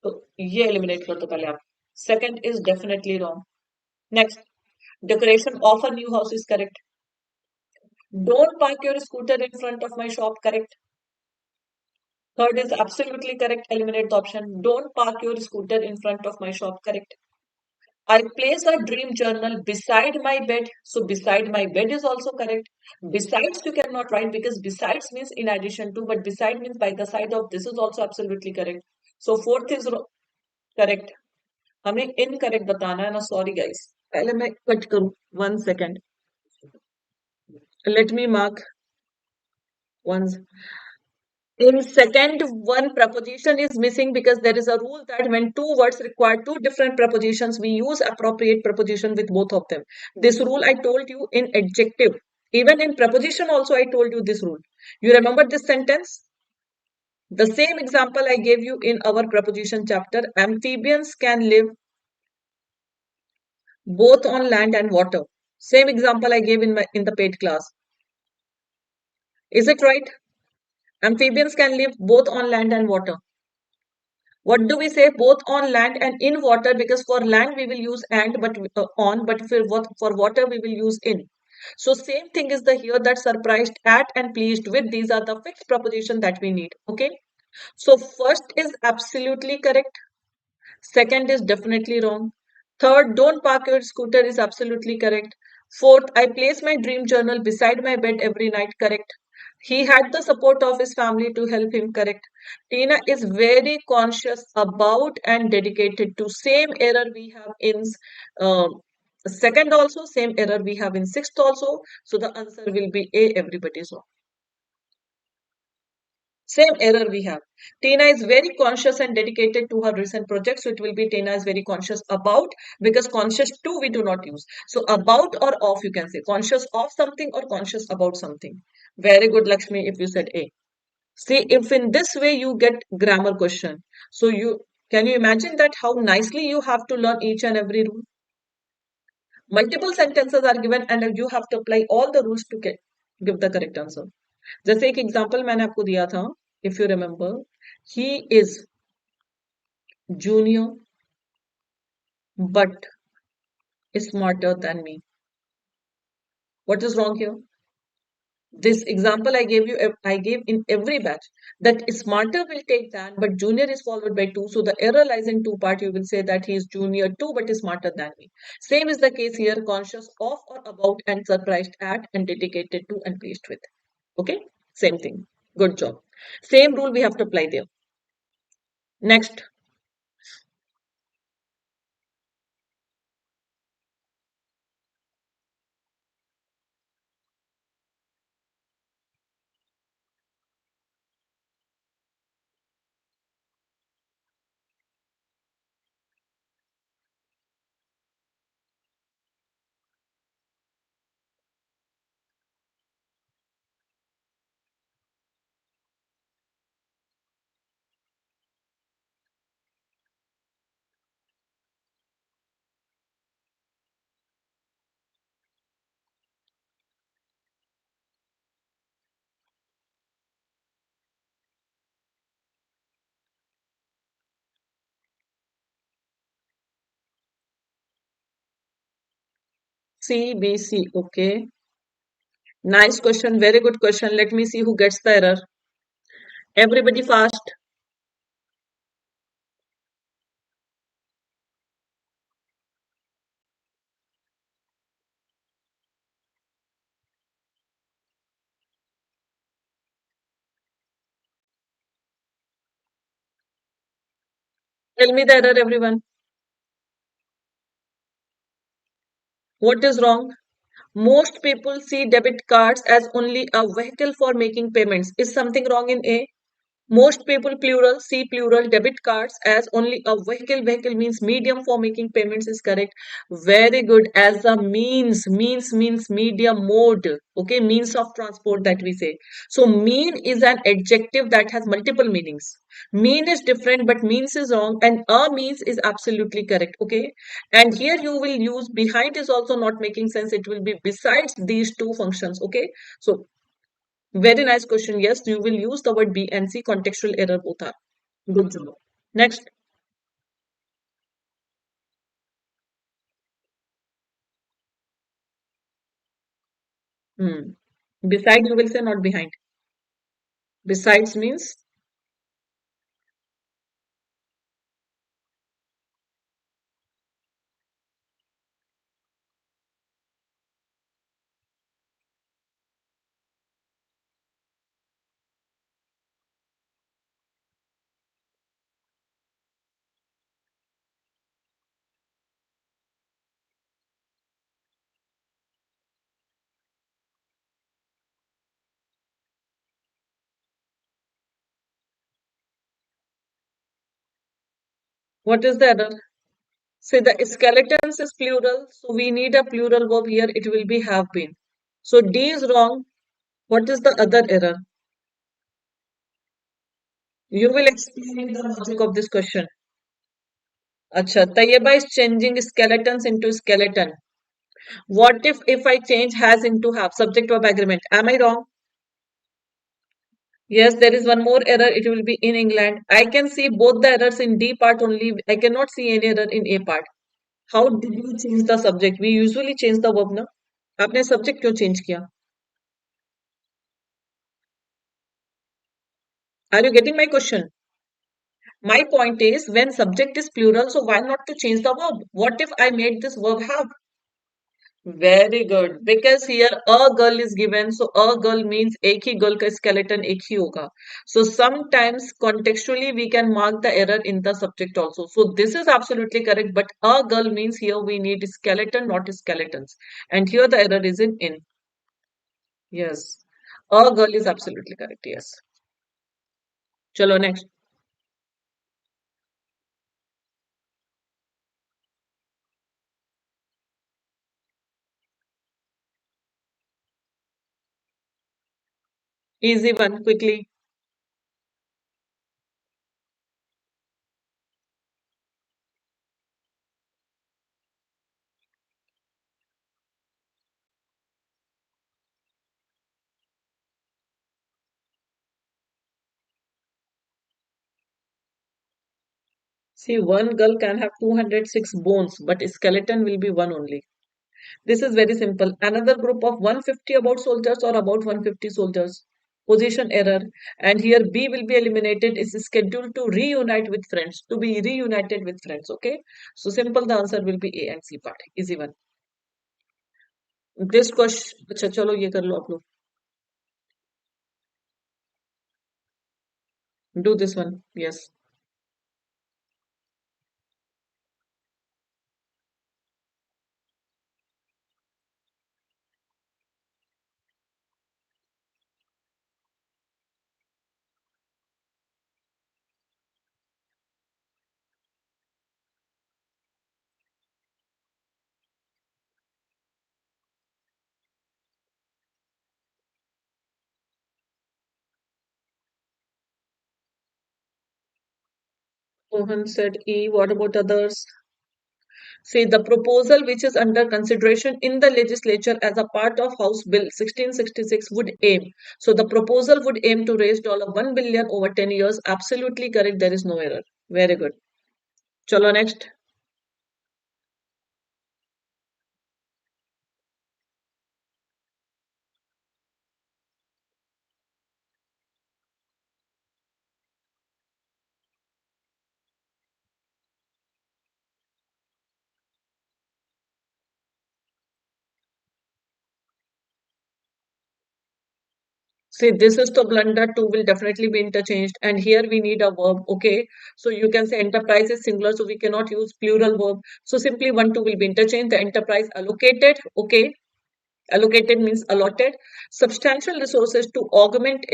तो ये eliminate कर दो पहले आप. Second is definitely wrong. Next, decoration of a new house is correct. Don't park your scooter in front of my shop. Correct. Third is absolutely correct. Eliminate the option. Don't park your scooter in front of my shop. Correct. I place a dream journal beside my bed. So beside my bed is also correct. Besides you cannot write because besides means in addition to, but beside means by the side of. This is also absolutely correct. So fourth is correct. हमें incorrect बताना है ना. Sorry guys, पहले मैं cut करूं. 1 second. Let me mark once. In second, one preposition is missing because there is a rule that when two words require two different prepositions, we use appropriate preposition with both of them. This rule I told you in adjective. Even in preposition also I told you this rule. You remember this sentence? The same example I gave you in our preposition chapter. Amphibians can live both on land and water. Same example I gave in the paid class. Is it right? Amphibians can live both on land and water. What do we say? Both on land and in water, because for land we will use and, but on, but for water we will use in. So same thing is the here, that surprised at and pleased with. These are the fixed preposition that we need. Okay. So first is absolutely correct. Second is definitely wrong. Third, don't park your scooter is absolutely correct. Fourth, I place my dream journal beside my bed every night, correct. He had the support of his family to help him, correct. Tina is very conscious about and dedicated to. Same error we have in second also, same error we have in sixth also. So the answer will be A, everybody's wrong. Same error we have. Tina is very conscious and dedicated to her recent project. So it will be Tina is very conscious about, because conscious to we do not use. So about or of you can say. Conscious of something or conscious about something. Very good, Lakshmi, if you said A. See, if in this way you get grammar question. So you can you imagine that how nicely you have to learn each and every rule? Multiple sentences are given and you have to apply all the rules to get give the correct answer. जैसे एक example मैंने आपको दिया था, if you remember, he is junior but smarter than me. What is wrong here? This example I gave you, I gave in every batch, that smarter will take than, but junior is followed by two. So the error lies in two part. You will say that he is junior too, but is smarter than me. Same is the case here, conscious of or about and surprised at and dedicated to and pleased with. Okay, same thing. Good job. Same rule we have to apply there. Next. C, B, C. Okay. Nice question. Very good question. Let me see who gets the error. Everybody fast. Tell me the error, everyone. What is wrong? Most people see debit cards as only a vehicle for making payments. Is something wrong in A? Most people, plural, see plural, debit cards as only a vehicle. Vehicle means medium for making payments is correct. Very good. As a means medium mode. Okay, means of transport that we say. So mean is an adjective that has multiple meanings. Mean is different, but means is wrong, and a means is absolutely correct. Okay, and here you will use behind is also not making sense. It will be besides these two functions. Okay, so very nice question. Yes, you will use the word B and C. Contextual error both are. Good job. Next. Hmm. Beside you will say not behind. Besides means what is the error? Say the skeletons is plural, so we need a plural verb here. It will be have been. So D is wrong. What is the other error? You will explain the logic of this question. Acha, Tayyeba is changing skeletons into skeleton. What if I change has into have? Subject verb agreement. Am I wrong? Yes, there is one more error. It will be in England. I can see both the errors in D part only. I cannot see any error in A part. How did you change the subject? We usually change the verb ना. आपने subject क्यों change किया? Are you getting my question? My point is when subject is plural, so why not to change the verb? What if I made this verb have? Very good. Because here a girl is given, so a girl means एक ही girl का skeleton एक ही होगा. So sometimes contextually we can mark the error in the subject also. So this is absolutely correct. But a girl means here we need skeleton, not skeletons. And here the error is in. Yes. A girl is absolutely correct. Yes. Chalo next. Easy one, quickly. See, one girl can have 206 bones, but skeleton will be one only. This is very simple. Another group of 150 about soldiers or about 150 soldiers. Position error. And here B will be eliminated. Is scheduled to reunite with friends. To be reunited with friends. Okay. So simple. The answer will be A and C part. Easy one. This question. अच्छा चलो ये कर लो आप लोग. Do this one. Yes. Mohan said E. What about others? See, the proposal which is under consideration in the legislature as a part of House Bill 1666 would aim. So the proposal would aim to raise $1 billion over 10 years. Absolutely correct. There is no error. Very good. Chalo next. See, this is to blunder. Two will definitely be interchanged. And here we need a verb. Okay. So you can say enterprise is singular. So we cannot use plural verb. So simply one, two will be interchanged. The enterprise allocated. Okay. Allocated means allotted. Substantial resources to augment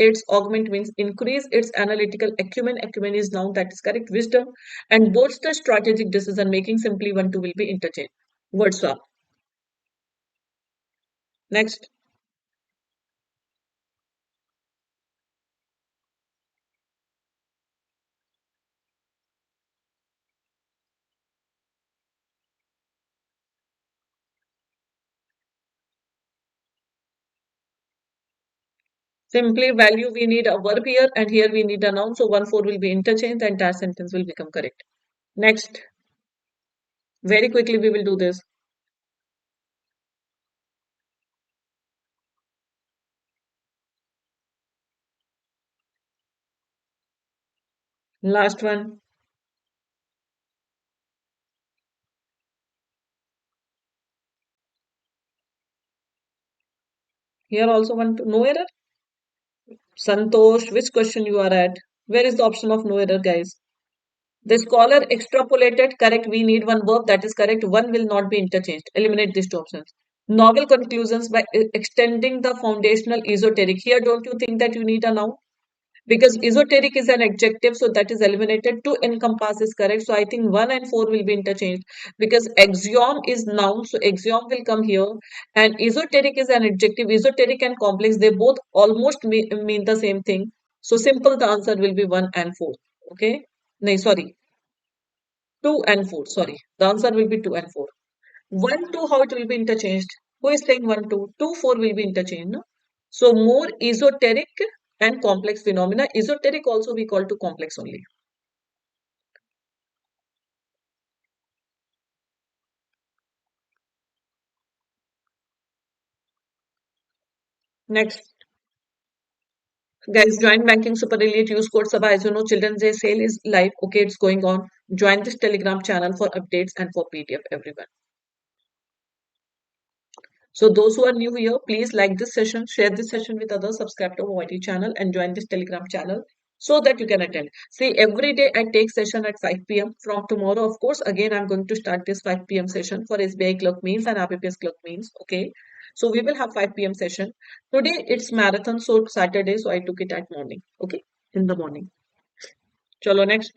means increase its analytical acumen is noun, that is correct. Wisdom and bolster strategic decision making. Simply one, two will be interchanged. Word swap. Next. Simply value, we need a verb here and here we need a noun. So 1, 4 will be interchanged. The entire sentence will become correct. Next. Very quickly we will do this. Last one. Here also one, no error. Santosh, which question you are at? Where is the option of no error, guys? The scholar extrapolated, correct. We need one verb, that is correct. One will not be interchanged. Eliminate these two options. Novel conclusions by extending the foundational esoteric. Here, don't you think that you need a noun? Because esoteric is an adjective, so that is eliminated. To encompass is correct. So I think 1 and 4 will be interchanged. Because axiom is noun, so axiom will come here. And esoteric is an adjective. Esoteric and complex, they both almost mean the same thing. So simple, the answer will be 1 and 4. Okay? No, sorry. 2 and 4. Sorry. The answer will be 2 and 4. 1, 2, how it will be interchanged? Who is saying 1, 2? 2, 4 will be interchanged. No? So more esoteric and complex phenomena. Esoteric also we call to complex only. Next. Guys, join banking super elite. Use code Saba. As you know, Children's Day sale is live. Okay, it's going on. Join this Telegram channel for updates and for PDF, everyone. So those who are new here, please like this session, share this session with others, subscribe to our YT channel and join this Telegram channel so that you can attend. See, every day I take session at 5 p.m. From tomorrow, of course, again, I'm going to start this 5 p.m. session for SBI Clerk Mains and RPPS Clerk Mains. Okay. So we will have 5 p.m. session. Today it's marathon, so Saturday, so I took it at morning. Okay. In the morning. Chalo, next.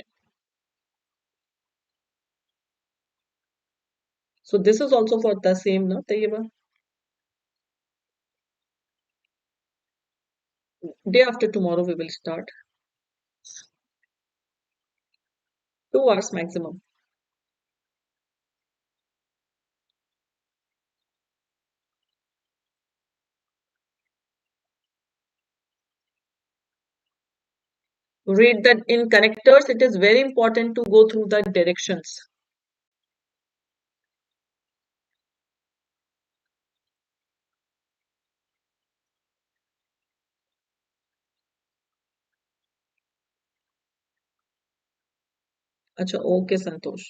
So this is also for the same, no? Tayyeba? Day after tomorrow we will start. 2 hours maximum. Read that in connectors, it is very important to go through the directions. Acha, okay, Santosh.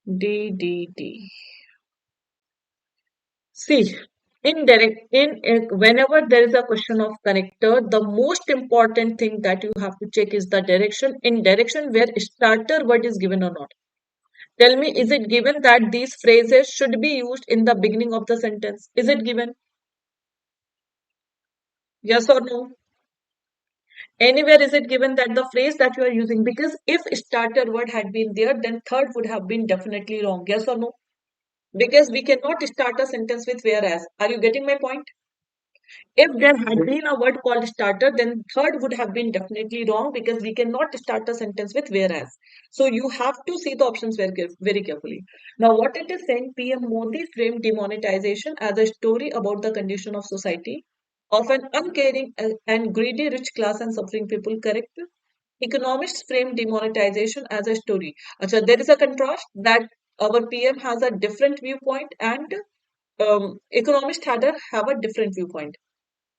D. See, whenever there is a question of connector, the most important thing that you have to check is the direction. In direction where starter word is given or not. Tell me, is it given that these phrases should be used in the beginning of the sentence? Is it given? Yes or no? Anywhere is it given that the phrase that you are using? Because if starter word had been there, then third would have been definitely wrong. Yes or no? Because we cannot start a sentence with whereas. Are you getting my point? If there had been a word called starter, then third would have been definitely wrong because we cannot start a sentence with whereas. So you have to see the options very carefully. Now, what it is saying, PM Modi framed demonetization as a story about the condition of society of an uncaring and greedy rich class and suffering people, correct? Economists frame demonetization as a story. Achha, there is a contrast that our PM has a different viewpoint and economists have a different viewpoint.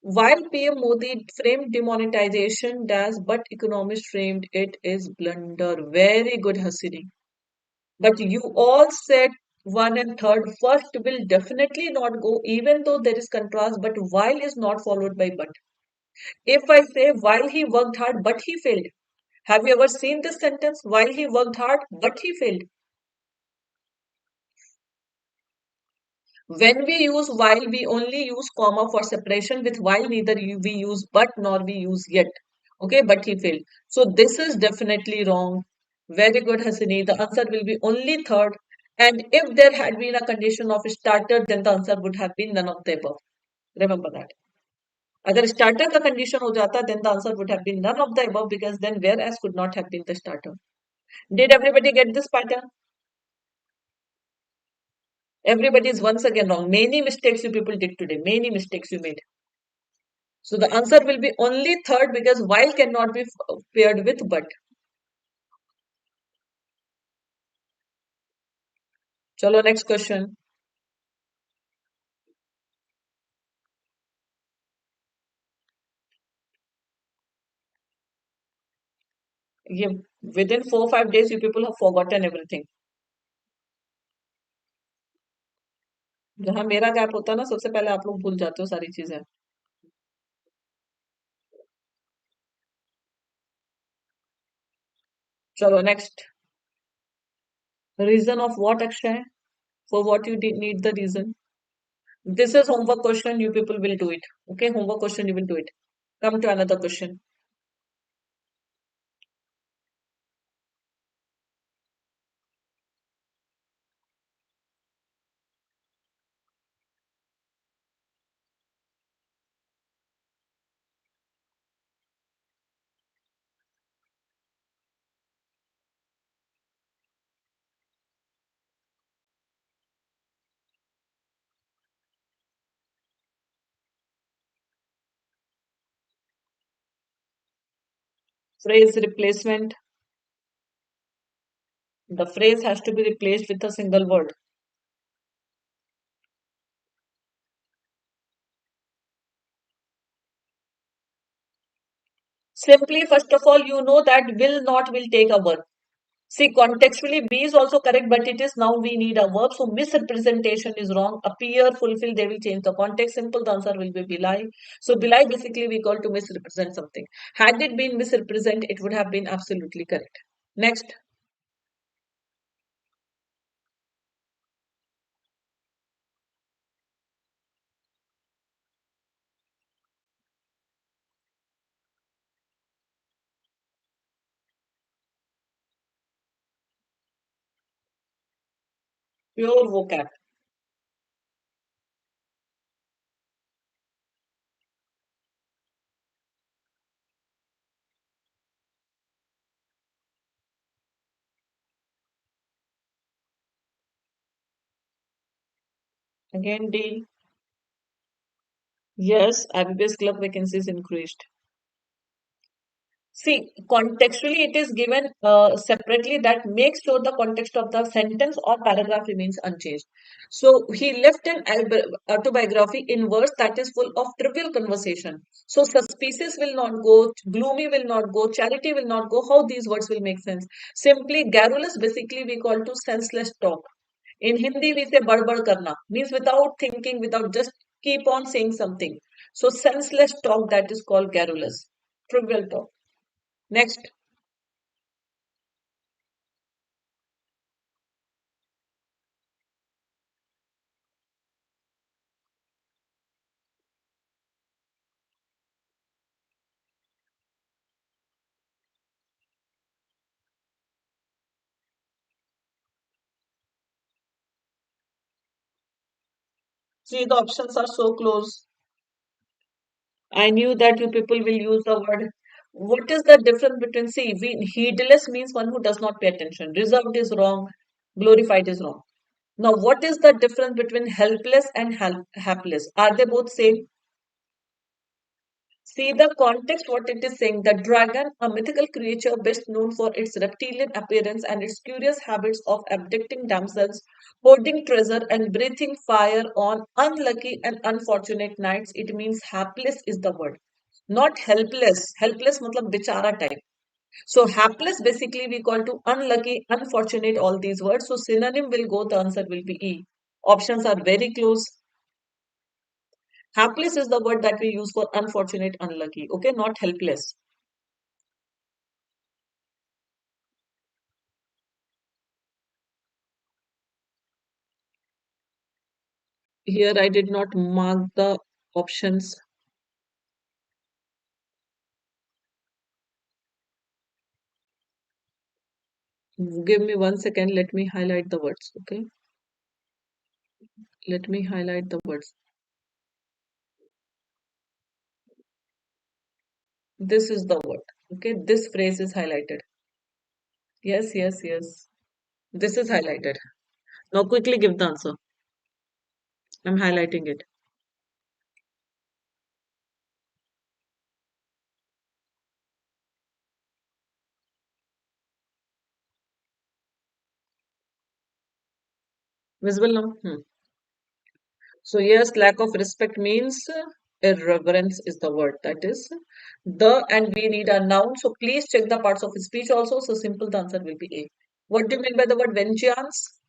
While PM Modi framed demonetization as, but economists framed it is blunder. Very good, Hasini. But you all said one and third. First will definitely not go, even though there is contrast, but while is not followed by but. If I say while he worked hard, but he failed. Have you ever seen this sentence? While he worked hard, but he failed. When we use while, we only use comma for separation. With while, neither we use but nor we use yet. Okay, but he failed. So this is definitely wrong. Very good, Hasini. The answer will be only third. And if there had been a condition of starter, then the answer would have been none of the above. Remember that. अगर starter का condition हो जाता, then the answer would have been none of the above because then whereas could not have been the starter. Did everybody get this pattern? Everybody is once again wrong. Many mistakes you people did today. Many mistakes you made. So the answer will be only third because while cannot be paired with but. Chalo, next question. ये within 4-5 days you people have forgotten everything. जहां मेरा gap होता है ना सबसे पहले आप लोग भूल जाते हो सारी चीजें. चलो next. Reason of what, Akshay? For what you need the reason? This is homework question. You people will do it. Okay, homework question. You will do it. Come to another question. Phrase replacement. The phrase has to be replaced with a single word. Simply, first of all, you know that will not will take a verb. See, contextually, B is also correct, but it is now we need a verb. So, misrepresentation is wrong. Appear, fulfill, they will change the context. Simple, the answer will be belie. So, belie basically we call to misrepresent something. Had it been misrepresent, it would have been absolutely correct. Next, pure vocab. Again, D. Yes, IBPS club vacancies increased. See, contextually, it is given separately that makes sure the context of the sentence or paragraph remains unchanged. So, he left an autobiography in verse that is full of trivial conversation. So, suspicious will not go, gloomy will not go, charity will not go. How these words will make sense? Simply, garrulous basically we call to senseless talk. In Hindi, we say bad karna, means without thinking, without just keep on saying something. So, senseless talk that is called garrulous, trivial talk. Next, see the options are so close. I knew that you people will use the word. What is the difference between, see, heedless means one who does not pay attention. Reserved is wrong. Glorified is wrong. Now, what is the difference between helpless and hapless? Are they both same? See the context, what it is saying. The dragon, a mythical creature best known for its reptilian appearance and its curious habits of abducting damsels, hoarding treasure, and breathing fire on unlucky and unfortunate nights. It means hapless is the word, not helpless. Helpless matlab bichara type. So hapless basically we call to unlucky, unfortunate, all these words. So synonym will go, the answer will be E. Options are very close. Hapless is the word that we use for unfortunate, unlucky. Okay, not helpless. Here I did not mark the options. Give me 1 second. Let me highlight the words. Okay. Let me highlight the words. This is the word. Okay. This phrase is highlighted. Yes, yes, yes. This is highlighted. Now quickly give the answer. I'm highlighting it. Visible now? So yes, lack of respect means irreverence is the word. That is the, and we need a noun. So please check the parts of speech also. So simple, the answer will be A. What do you mean by the word vengeance?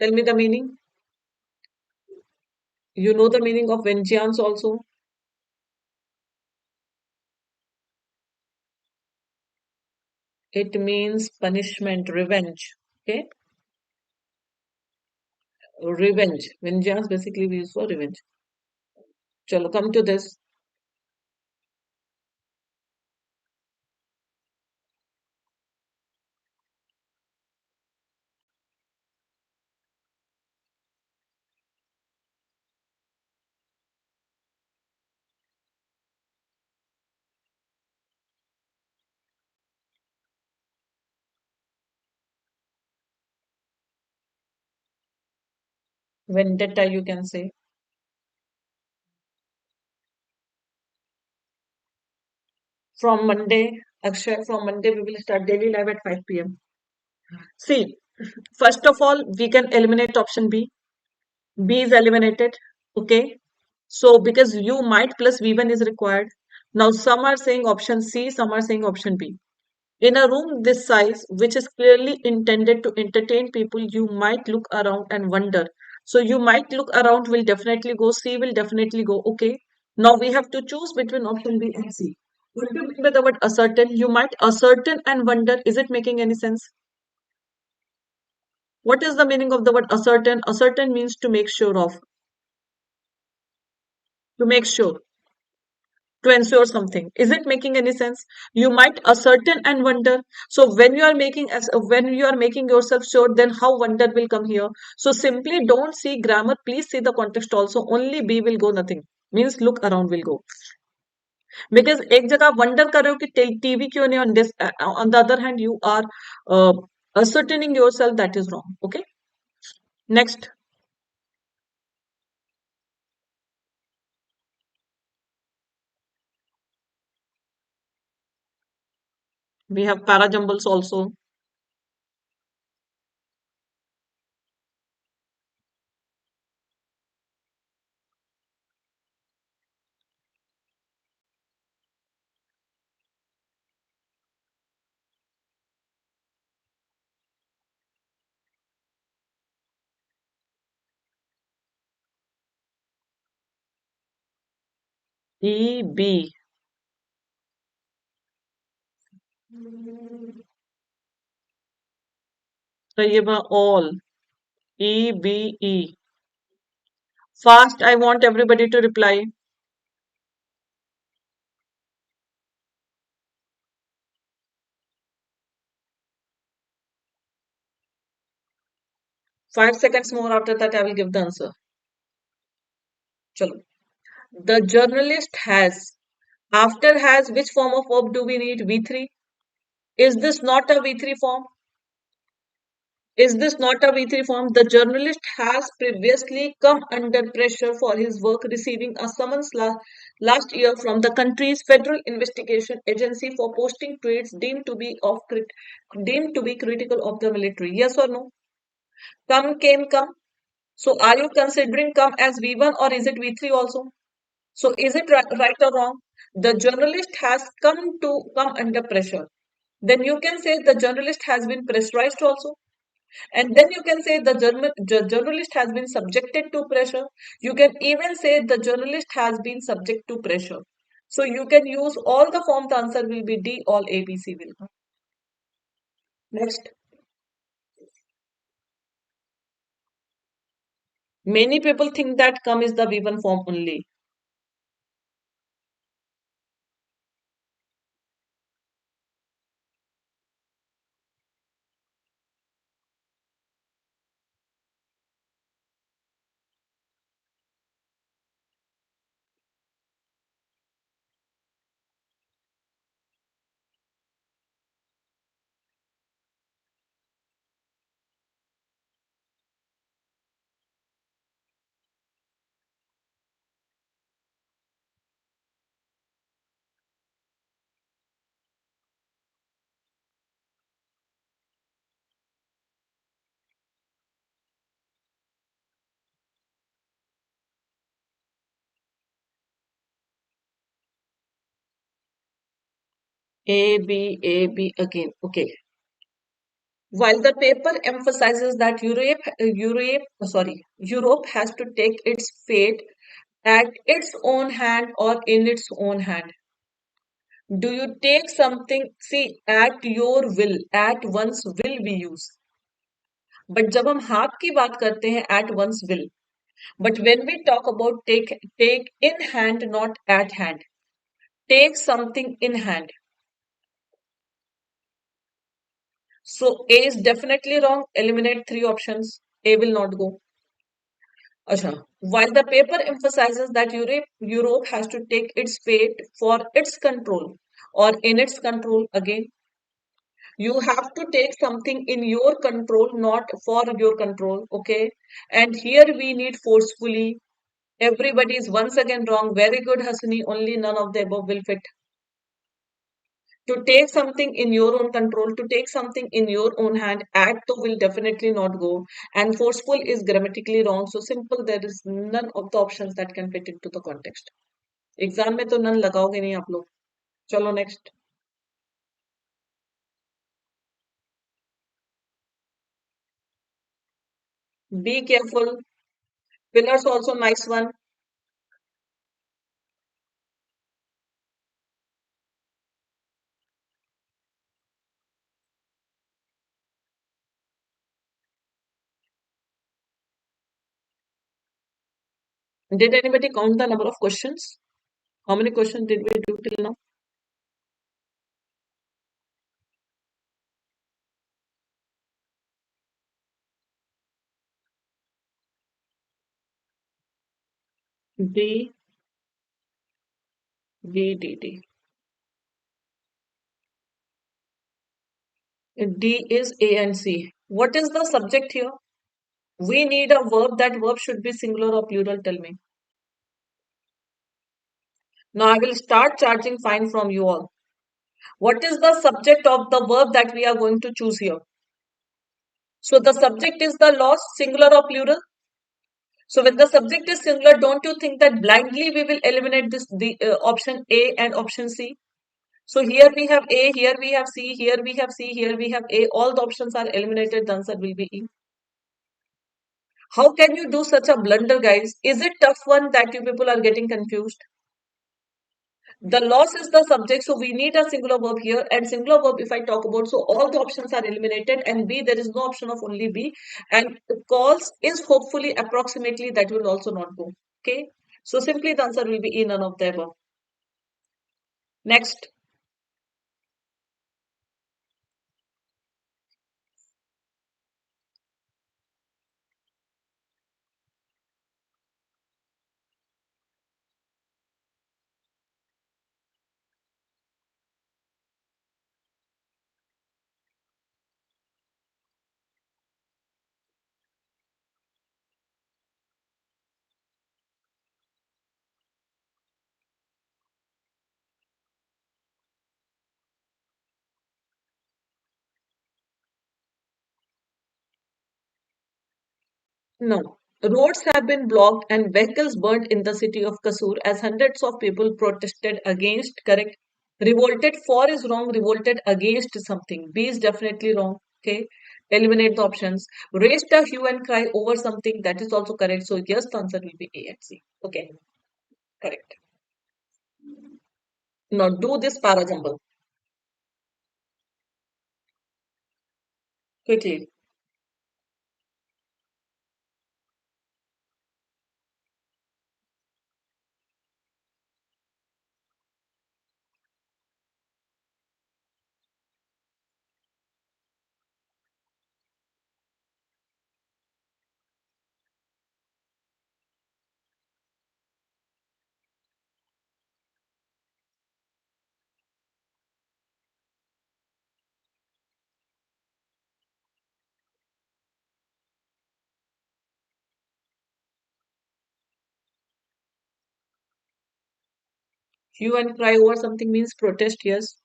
Tell me the meaning. You know the meaning of vengeance also. It means punishment, revenge. Okay, revenge. Vengeance basically we use for revenge. Chalo, come to this. Vendetta, you can say. From Monday, Akshay, from Monday we will start daily live at 5 p.m. See, first of all, we can eliminate option B. B is eliminated. Okay. So because you might plus V1 is required. Now some are saying option C, some are saying option B. In a room this size, which is clearly intended to entertain people, you might look around and wonder. So you might look around will definitely go, C will definitely go. Okay, now we have to choose between option B and C. What do you mean by the word ascertain? You might ascertain and wonder. Is it making any sense? What is the meaning of the word ascertain? Ascertain means to make sure of, to make sure, to ensure something. Is it making any sense? You might ascertain and wonder. So when you are making as when you are making yourself sure, then how wonder will come here? So simply don't see grammar. Please see the context also. Only B will go. Nothing means look around will go. Because एक जगह आप wonder कर रहे हो कि TV क्यों नहीं on this. On the other hand, you are uh, ascertaining yourself that is wrong. Okay. Next, we have Parajumbles also. E B. So ये वह all. E B E. Fast, I want everybody to reply. 5 seconds more after that, I will give the answer. Chalo. The journalist has. After has, which form of verb do we need? V3. Is this not a V3 form? Is this not a V3 form? The journalist has previously come under pressure for his work, receiving a summons last year from the country's federal investigation agency for posting tweets deemed to be critical of the military. Yes or no? Come came come. So are you considering come as V1 or is it V3 also? So is it right or wrong? The journalist has come under pressure. Then you can say the journalist has been pressurized also. And then you can say the journalist has been subjected to pressure. You can even say the journalist has been subject to pressure. So you can use all the form. The answer will be D. All A, B, C will come. Next. Many people think that come is the V1 form only. A, B again. Okay. While the paper emphasizes that Europe has to take its fate at its own hand or in its own hand. Do you take something, see, at your will, at one's will we use. But जब हम हाथ की बात करते हैं at one's will. But when we talk about take in hand, not at hand. Take something in hand. So A is definitely wrong. Eliminate three options. A will not go. Acha. While the paper emphasizes that Europe has to take its fate for its control or in its control again, you have to take something in your control, not for your control. Okay. And here we need forcefully. Everybody is once again wrong. Very good, Hasani. Only none of the above will fit. To take something in your own control, to take something in your own hand, act to will definitely not go. And forceful is grammatically wrong. So simple, there is none of the options that can fit into the context. Exam में तो none लगाओगे नहीं आप लोग। चलो next. Be careful. Pillars also nice one. Did anybody count the number of questions? How many questions did we do till now? D, D, D, D. D is A and C. What is the subject here? We need a verb. That verb should be singular or plural. Tell me. Now I will start charging fine from you all. What is the subject of the verb that we are going to choose here? So the subject is the loss, singular or plural? So when the subject is singular, don't you think that blindly we will eliminate this the option A and option C? So here we have A, here we have C, here we have C, here we have A. All the options are eliminated. The answer will be E. How can you do such a blunder, guys? Is it tough one that you people are getting confused? The loss is the subject, so we need a singular verb here. And singular verb, if I talk about, so all the options are eliminated. And B, there is no option of only B. And calls is hopefully approximately that will also not go. Okay. So simply the answer will be E, none of the above. Next. No. Roads have been blocked and vehicles burnt in the city of Kasur as hundreds of people protested against, correct? Revolted for is wrong, revolted against something. B is definitely wrong. Okay. Eliminate the options. Raised a hue and cry over something, that is also correct. So yes, the answer will be A and C. Okay, correct. Now do this para jumble quickly. Hue and cry over something means protest, yes.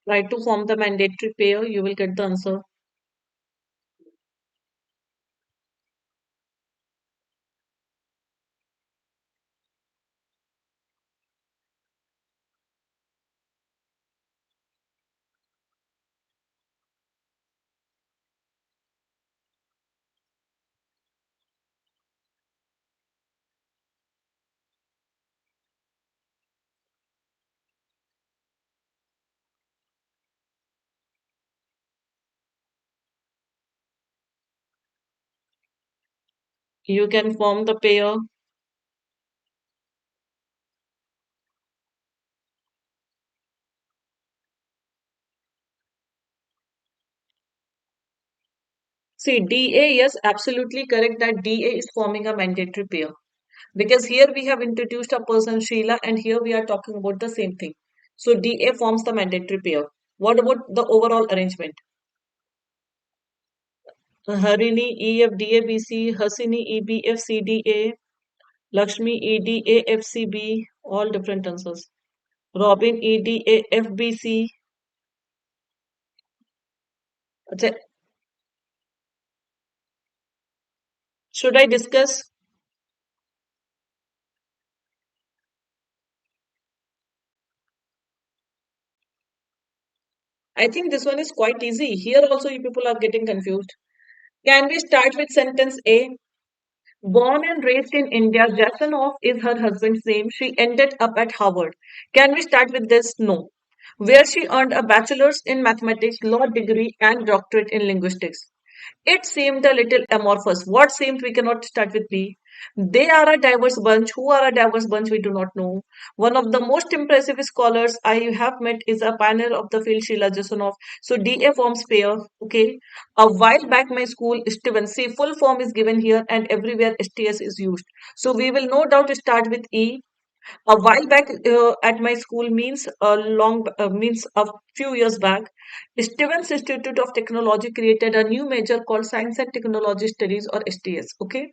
Try to form the mandatory pair, you will get the answer. You can form the pair. See, DA, yes, absolutely correct that DA is forming a mandatory pair. Because here we have introduced a person Sheila and here we are talking about the same thing. So DA forms the mandatory pair. What about the overall arrangement? Harini EFDABC, Hasini EBFCDA, Lakshmi EDAFCB, all different answers. Robin EDAFBC. अच्छा, should I discuss? I think this one is quite easy. Here also you people are getting confused. Can we start with sentence A? Born and raised in India, Jasanoff is her husband's name. She ended up at Harvard. Can we start with this? No. Where she earned a bachelor's in mathematics, law degree, and doctorate in linguistics. It seemed a little amorphous. What seemed? We cannot start with B. They are a diverse bunch. Who are a diverse bunch? We do not know. One of the most impressive scholars I have met is a pioneer of the field, Sheila Jasanoff. So DA forms pair. Okay. A while back, my school, Steven, see, full form is given here and everywhere STS is used. So we will no doubt start with E. A while back at my school means means a few years back. Stevens Institute of Technology created a new major called Science and Technology Studies or STS. Okay.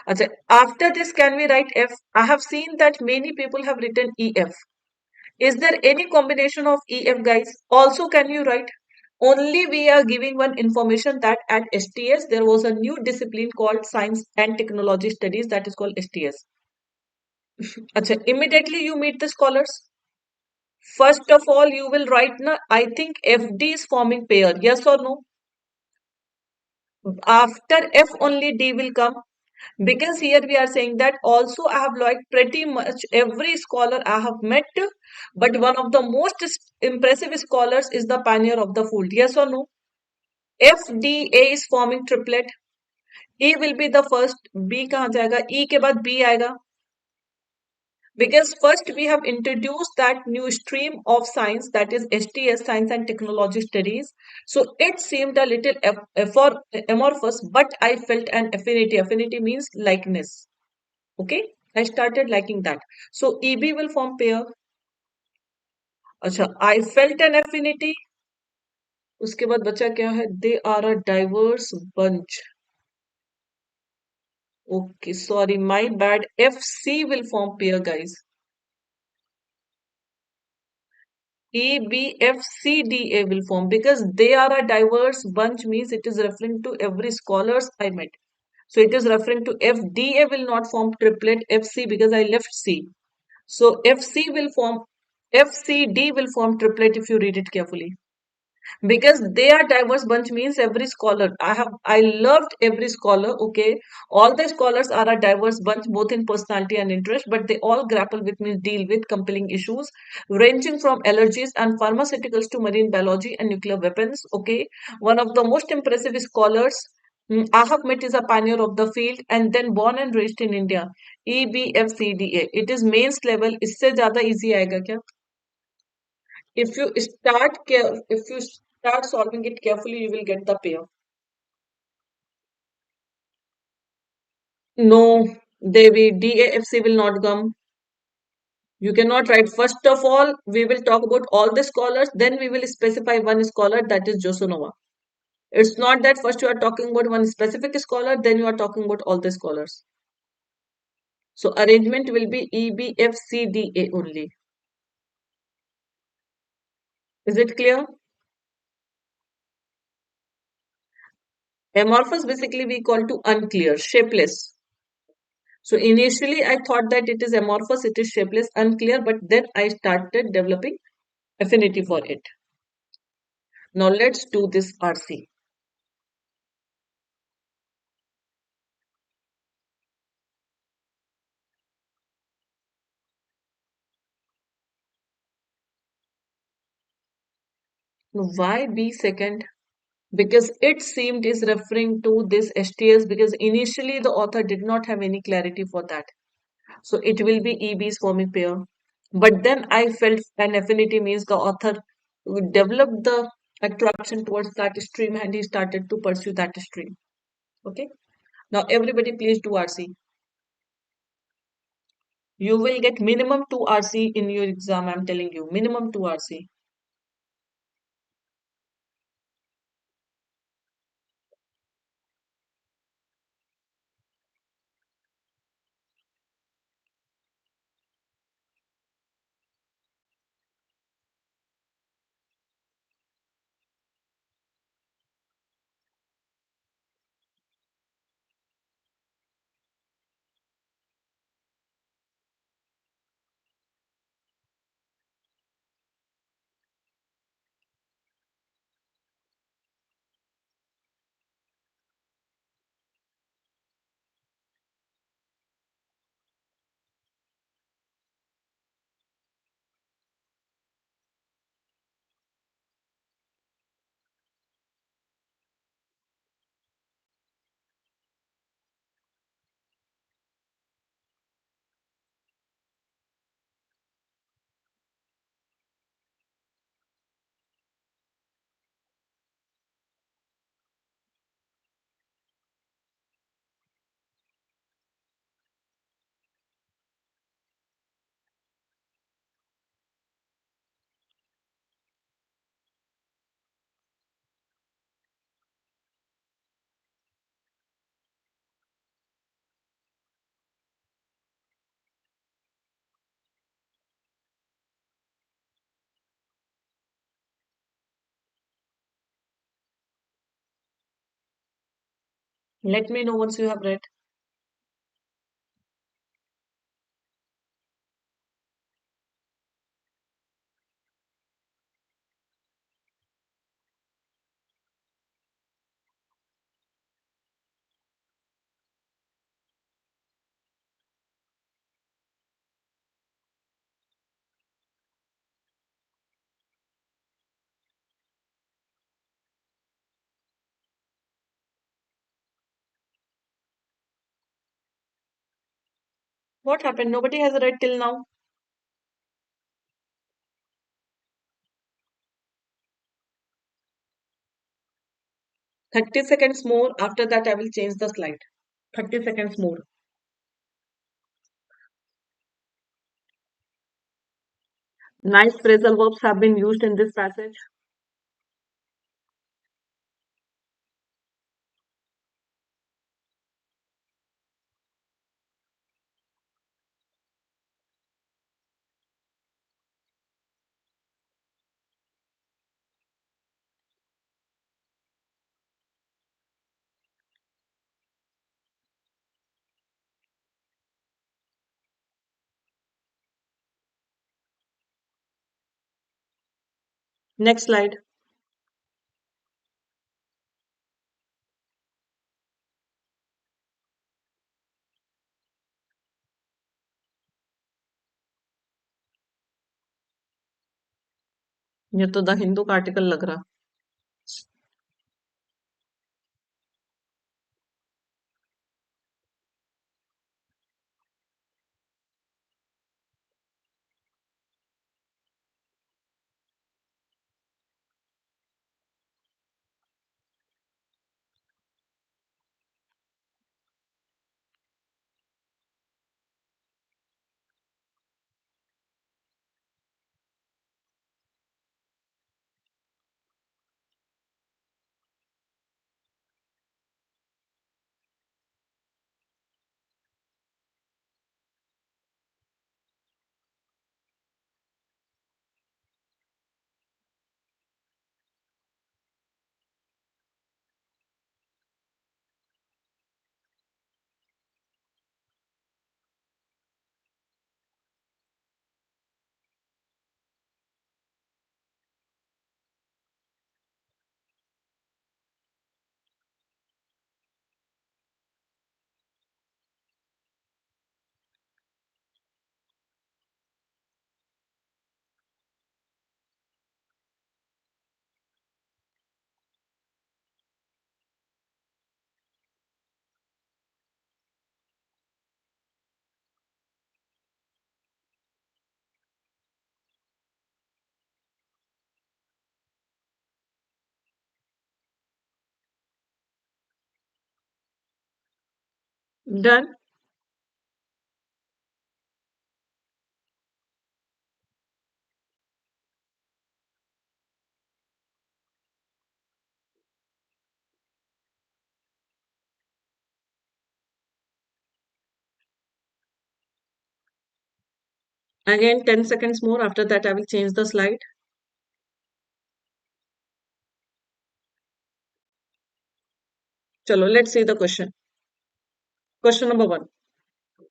अच्छा, after this, can we write F? I have seen that many people have written EF. Is there any combination of EF, guys? Also, can you write? Only we are giving one information that at STS there was a new discipline called Science and Technology Studies that is called STS. अच्छा, immediately you meet the scholars. First of all, you will write na. I think FD is forming pair. Yes or no? After F only D will come. Because here we are saying that also I have liked pretty much every scholar I have met, but one of the most impressive scholars is the pioneer of the field. Yes or no? FDA is forming triplet. E will be the first. B कहाँ जाएगा? E के बाद B आएगा. Because first we have introduced that new stream of science that is STS, Science and Technology Studies. So it seemed a little amorphous, but I felt an affinity. Affinity means likeness. Okay, I started liking that. So EB will form pair. अच्छा, I felt an affinity. उसके बाद बचा क्या है? They are a diverse bunch. Okay, sorry, my bad. FC will form pair, guys. EBFCDA will form because they are a diverse bunch means it is referring to every scholars I met. So it is referring to FDA will not form triplet FC because I left C. So FC will form FCD will form triplet if you read it carefully. Because they are diverse bunch means every scholar I loved every scholar. Okay, all the scholars are a diverse bunch both in personality and interest, but they all grapple with means deal with compelling issues ranging from allergies and pharmaceuticals to marine biology and nuclear weapons. Okay, one of the most impressive scholars I have met is a pioneer of the field and then born and raised in India. EBFCDA, it is mains level. इससे ज्यादा easy आएगा क्या? If you start solving it carefully, you will get the pair. No, Devi, DAFC will not come. You cannot write. First of all, we will talk about all the scholars, then we will specify one scholar that is Josunova. It's not that first you are talking about one specific scholar, then you are talking about all the scholars. So arrangement will be EBFCDA only. Is it clear? Amorphous basically we call to unclear, shapeless. So initially I thought that it is amorphous, it is shapeless, unclear, but then I started developing affinity for it. Now let's do this RC. Why B second? because it seemed is referring to this STS because initially the author did not have any clarity for that. So it will be EB's forming pair. But then I felt an affinity means the author developed the attraction towards that stream and he started to pursue that stream. Okay. Now everybody please do RC. You will get minimum 2 RC in your exam. I'm telling you, minimum 2 RC. Let me know once you have read. 'What happened? Nobody has read till now. 30 seconds more. After that, I will change the slide. 30 seconds more. Nice phrasal verbs have been used in this passage. Next slide. ये तो the Hindu का article लग रहा. Done. Again, 10 seconds more. After that, I will change the slide. Chalo, let's see the question. Question number 1.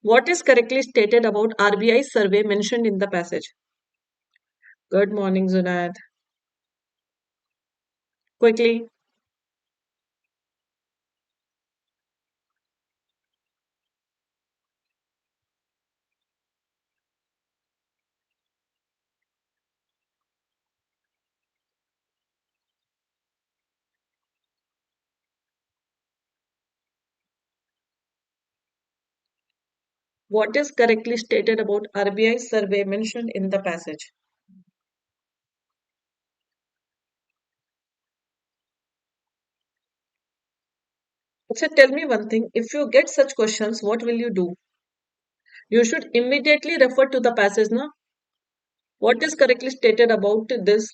What is correctly stated about RBI survey mentioned in the passage? Good morning, Zunad. Quickly. What is correctly stated about RBI survey mentioned in the passage? So tell me one thing. If you get such questions, what will you do? You should immediately refer to the passage, na? What is correctly stated about this?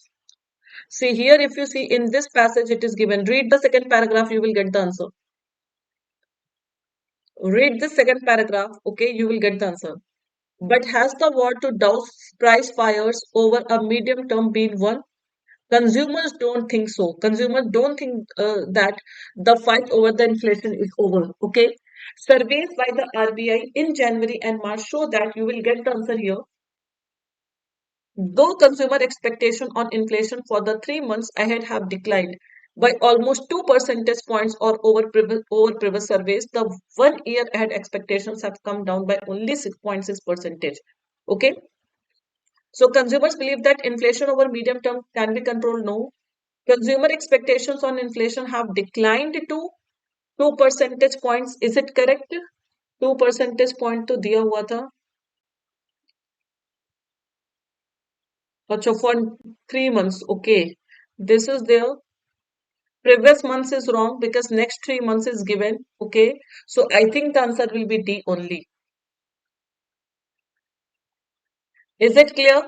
See here, if you see in this passage, it is given. Read the second paragraph, you will get the answer. Read the second paragraph, okay, you will get the answer. But has the war to douse price fires over a medium term been won? Consumers don't think so. Consumers don't think that the fight over the inflation is over. Okay. Surveys by the RBI in January and March show that you will get the answer here. Though consumer expectation on inflation for the 3 months ahead have declined by almost 2 percentage points or over previous surveys, the 1 year ahead expectations have come down by only 6.6 percentage. Okay. So consumers believe that inflation over medium term can be controlled. No. Consumer expectations on inflation have declined to 2 percentage points. Is it correct? 2 percentage point to दिया हुआ था. अच्छा, for 3 months. Okay. This is there. Previous months is wrong because next 3 months is given. Okay. So I think the answer will be D only. Is it clear?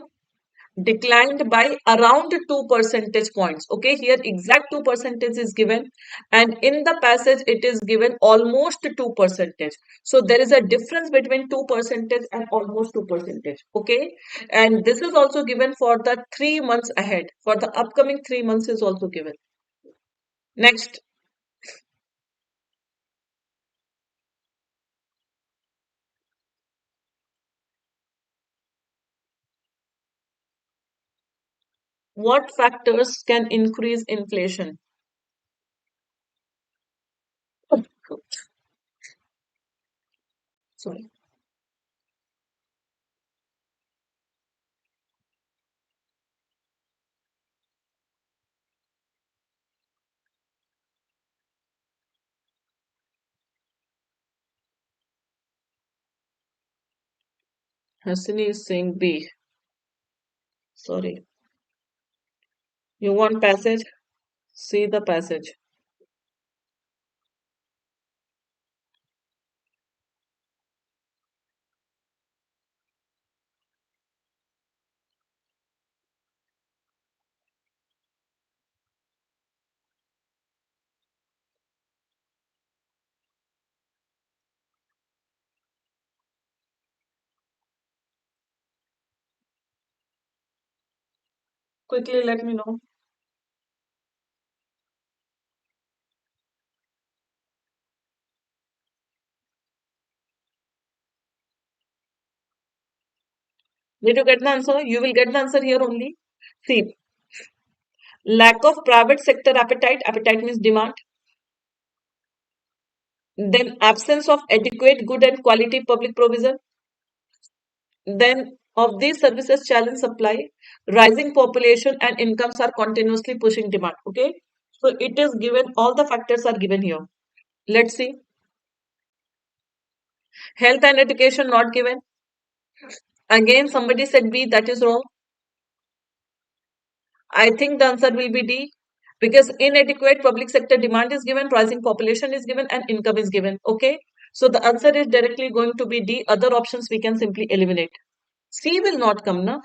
Declined by around 2 percentage points. Okay, here exact 2 percentage is given, and in the passage it is given almost 2 percentage. So there is a difference between 2 percentage and almost 2 percentage. Okay, and this is also given for the 3 months ahead. For the upcoming 3 months is also given. Next, what factors can increase inflation? Sorry. Hasini is saying B. Sorry. You want passage? See the passage. Quickly let me know. Did you get the answer? You will get the answer here only. See, lack of private sector appetite. Appetite means demand. Then absence of adequate good and quality public provision. Then of these services challenge supply. Rising population and incomes are continuously pushing demand. Okay. So it is given, all the factors are given here. Let's see. Health and education not given. Again, somebody said B, that is wrong. I think the answer will be D, because inadequate public sector demand is given, rising population is given, and income is given. Okay. So the answer is directly going to be D. Other options we can simply eliminate. C will not come now.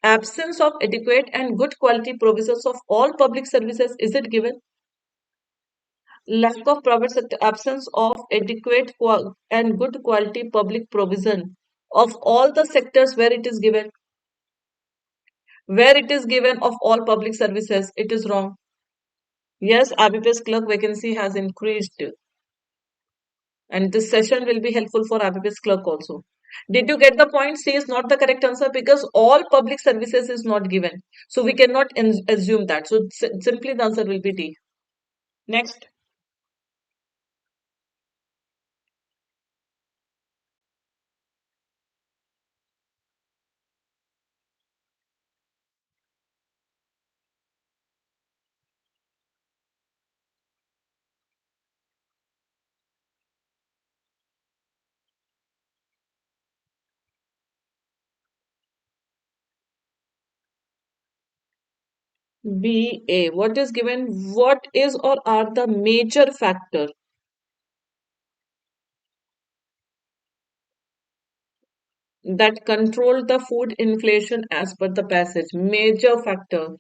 Absence of adequate and good quality provisions of all public services, is it given? Lack of private sector, absence of adequate and good quality public provision of all the sectors where it is given. Where it is given of all public services, it is wrong. Yes, IBPS clerk vacancy has increased, and this session will be helpful for IBPS clerk also. Did you get the point? C is not the correct answer because all public services is not given. So we cannot assume that. So simply the answer will be D. Next. BA. What is given? What is or are the major factor that control the food inflation as per the passage? Major factor.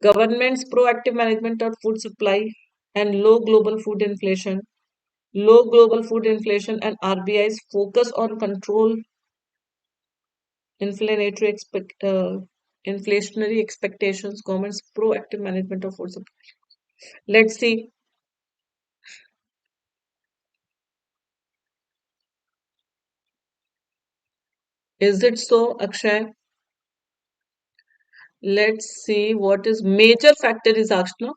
Government's proactive management of food supply and low global food inflation. Low global food inflation and RBI's focus on control inflationary inflationary expectations. Government's proactive management of food supply. Let's see. Is it so, Akshay? Let's see what is major factor is asked now.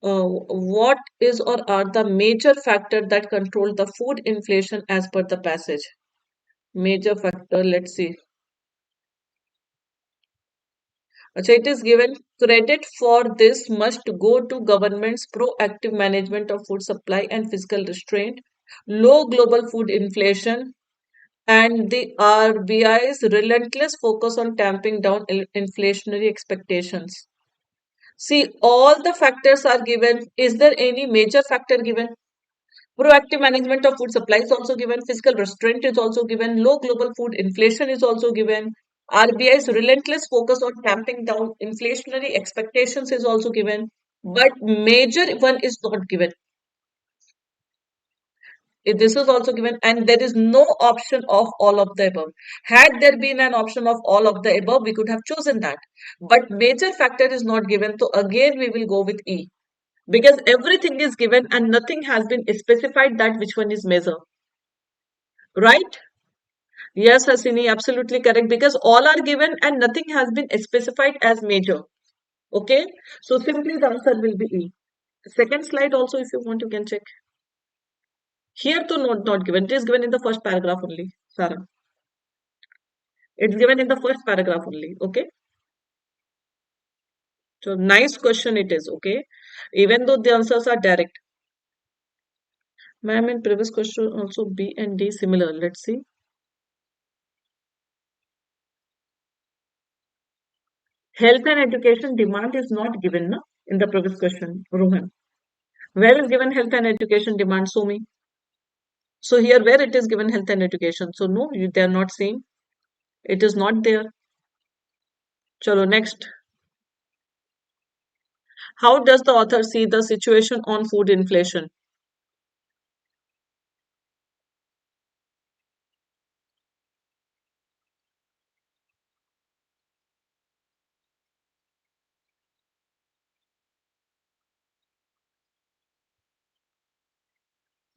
What is or are the major factor that control the food inflation as per the passage? Major factor, let's see. So it is given credit for this must go to government's proactive management of food supply and fiscal restraint, low global food inflation, and the RBI's relentless focus on tamping down inflationary expectations. See, all the factors are given. Is there any major factor given? Proactive management of food supply is also given. Fiscal restraint is also given. Low global food inflation is also given. RBI's relentless focus on tamping down inflationary expectations is also given. But major one is not given. This is also given, and there is no option of all of the above. Had there been an option of all of the above, we could have chosen that. But major factor is not given, so again we will go with E. Because everything is given and nothing has been specified that which one is major. Right? Yes, Hasini, absolutely correct. Because all are given and nothing has been specified as major. Okay? So simply the answer will be E. Second slide also, if you want, you can check. Here to not given. It is given in the first paragraph only, Sarah. It's given in the first paragraph only. Okay? So nice question it is. Okay? Even though the answers are direct. Ma'am, in previous question also B and D similar. Let's see. Health and education demand is not given na, in the previous question, Rohan. Where is given health and education demand, Somi? So here where it is given health and education. So no, they are not same. It is not there. Chalo, next. How does the author see the situation on food inflation?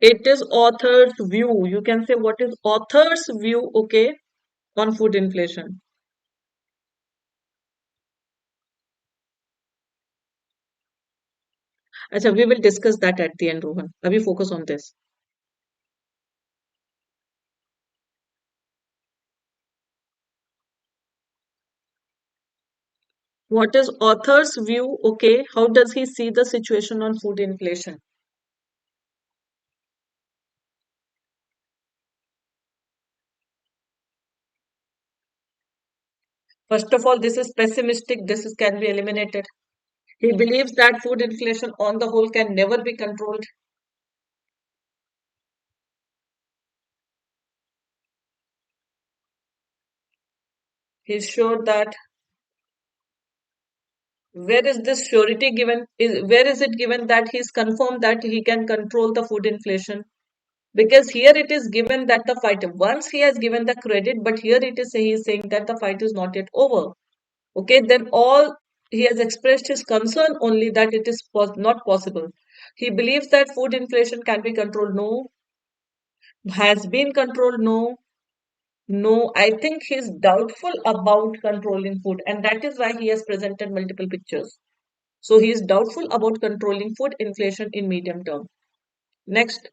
It is author's view. You can say what is author's view, okay, on food inflation. Acha, we will discuss that at the end, Rohan. Abhi focus on this. What is author's view, okay? How does he see the situation on food inflation? First of all, this is pessimistic. This is can be eliminated. He believes that food inflation on the whole can never be controlled. He's sure that where is this surety given? Where is it given that he's confirmed that he can control the food inflation? Because here it is given that the fight, once he has given the credit, but here it is he is saying that the fight is not yet over. Okay, then all he has expressed his concern only that it is not possible. He believes that food inflation can be controlled. No. Has been controlled. No. No, I think he's doubtful about controlling food, and that is why he has presented multiple pictures. So he is doubtful about controlling food inflation in medium term. Next,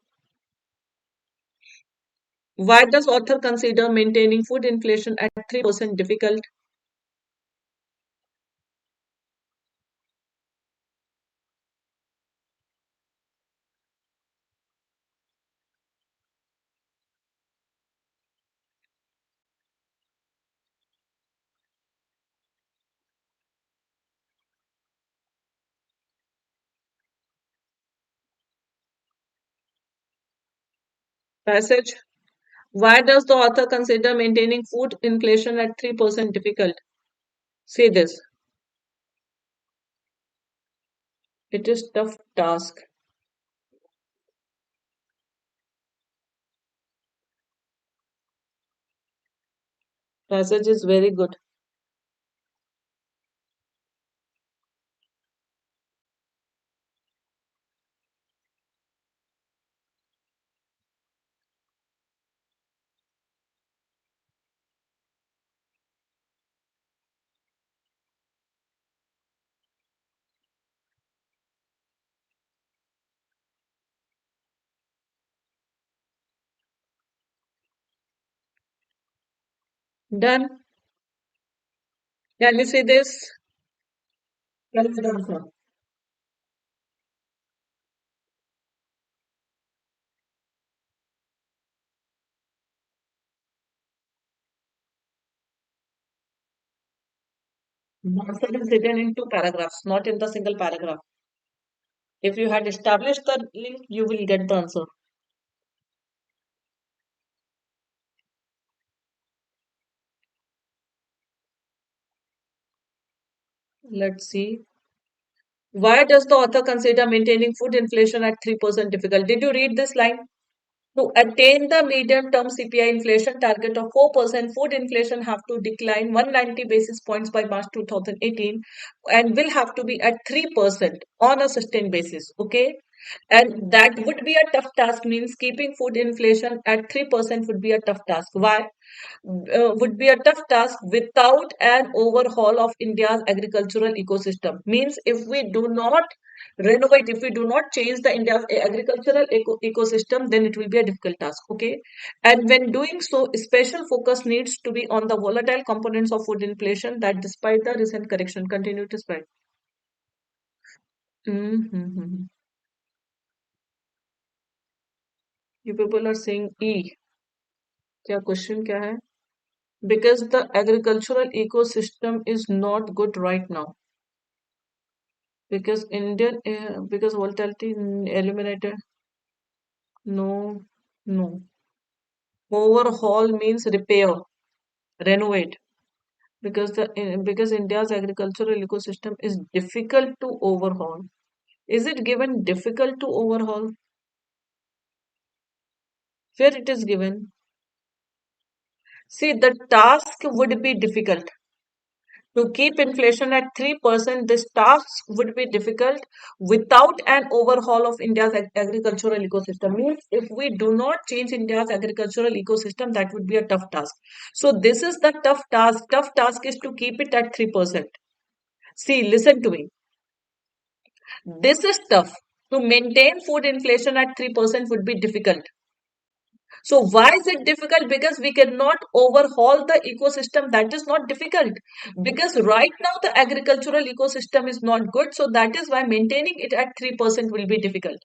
why does author consider maintaining food inflation at 3% difficult? Passage. Why does the author consider maintaining food inflation at 3% difficult? Say this. It is tough task. Passage is very good. Done. Can you see this? Well done, sir. The answer is written in two paragraphs, not in the single paragraph. If you had established the link, you will get the answer. Let's see. Why does the author consider maintaining food inflation at 3% difficult? Did you read this line? To attain the medium-term CPI inflation target of 4%, food inflation have to decline 190 basis points by March 2018 and will have to be at 3% on a sustained basis. Okay. And that would be a tough task, means keeping food inflation at 3% would be a tough task. Why? Would be a tough task without an overhaul of India's agricultural ecosystem. Means if we do not renovate, if we do not change the India's agricultural ecosystem, then it will be a difficult task. Okay. And when doing so, special focus needs to be on the volatile components of food inflation that despite the recent correction continue to spread. Mm-hmm. You people are saying E. क्या question क्या है? Because the agricultural ecosystem is not good right now. Because because volatility eliminated. No, no. Overhaul means repair, renovate. Because India's agricultural ecosystem is difficult to overhaul. Is it given difficult to overhaul? Where it is given? See, the task would be difficult. To keep inflation at 3%, this task would be difficult without an overhaul of India's agricultural ecosystem. Means if we do not change India's agricultural ecosystem, that would be a tough task. So this is the tough task. Tough task is to keep it at 3%. See, listen to me. This is tough. To maintain food inflation at 3% would be difficult. So why is it difficult? Because we cannot overhaul the ecosystem. That is not difficult. Because right now the agricultural ecosystem is not good. So that is why maintaining it at 3% will be difficult.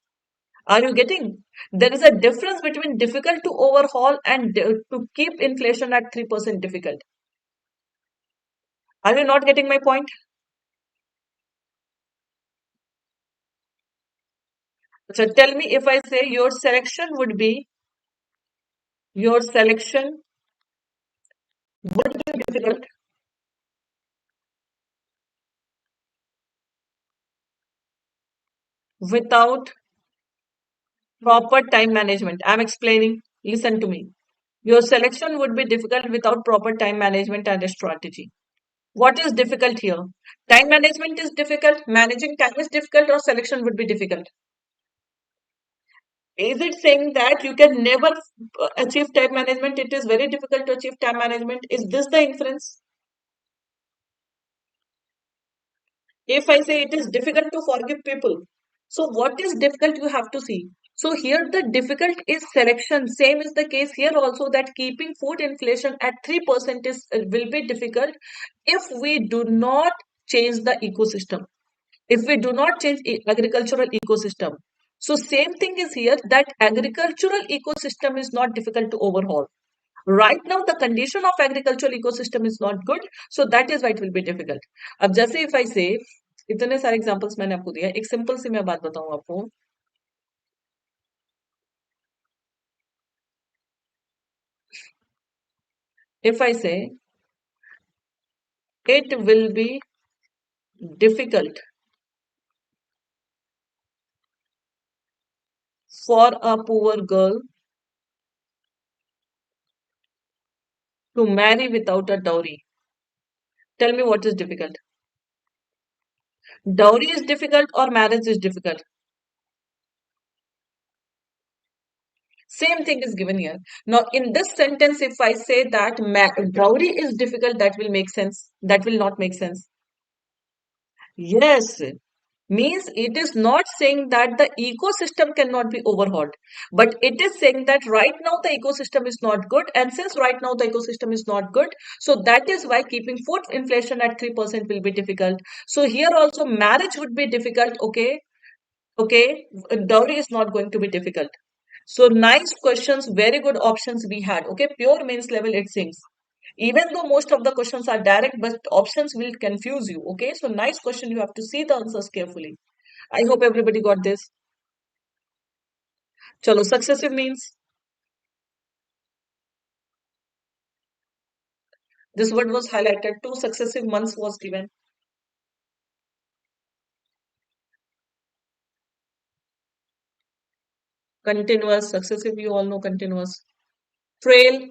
Are you getting? There is a difference between difficult to overhaul and to keep inflation at 3% difficult. Are you not getting my point? So tell me, if I say your selection would be difficult. without proper time management. I'm explaining. Listen to me. Your selection would be difficult without proper time management and a strategy. What is difficult here? Time management is difficult, managing time is difficult, or selection would be difficult. Is it saying that you can never achieve time management? It is very difficult to achieve time management. Is this the inference? If I say it is difficult to forgive people, so what is difficult you have to see. So here the difficult is selection. Same is the case here also, that keeping food inflation at 3% is will be difficult if we do not change the ecosystem. If we do not change agricultural ecosystem. So same thing is here, that agricultural ecosystem is not difficult to overhaul. Right now the condition of agricultural ecosystem is not good, so that is why it will be difficult. अब जैसे if I say, इतने सारे examples मैंने आपको दिया, एक simple सी मैं बात बताऊं आपको. If I say it will be difficult for a poor girl to marry without a dowry. Tell me what is difficult. Dowry is difficult or marriage is difficult? Same thing is given here. Now, in this sentence, if I say that dowry is difficult, that will make sense. That will not make sense. Yes, means it is not saying that the ecosystem cannot be overhauled, but it is saying that right now the ecosystem is not good, and since right now the ecosystem is not good, so that is why keeping food inflation at 3% will be difficult. So here also marriage would be difficult. Okay, okay, dowry is not going to be difficult. So nice questions, very good options we had. Okay, pure mains level it seems. Even though most of the questions are direct, but options will confuse you. Okay, so nice question. You have to see the answers carefully. I hope everybody got this. Chalo, successive means this word was highlighted. 2 successive months was given. Continuous, successive, you all know continuous. Trail.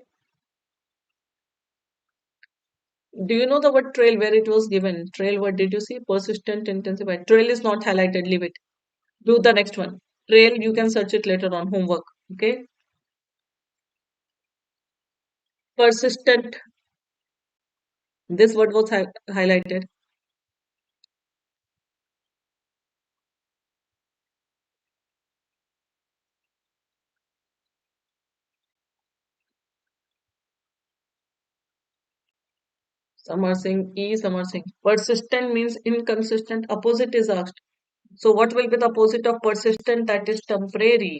Do you know the word trail where it was given? Trail, what did you see? Persistent, intensified. Trail is not highlighted. Leave it. Do the next one. Trail, you can search it later on homework. Okay. Persistent. This word was highlighted. Summersing, summersing. Persistent means inconsistent. Opposite is asked. So what will be the opposite of persistent? That is temporary.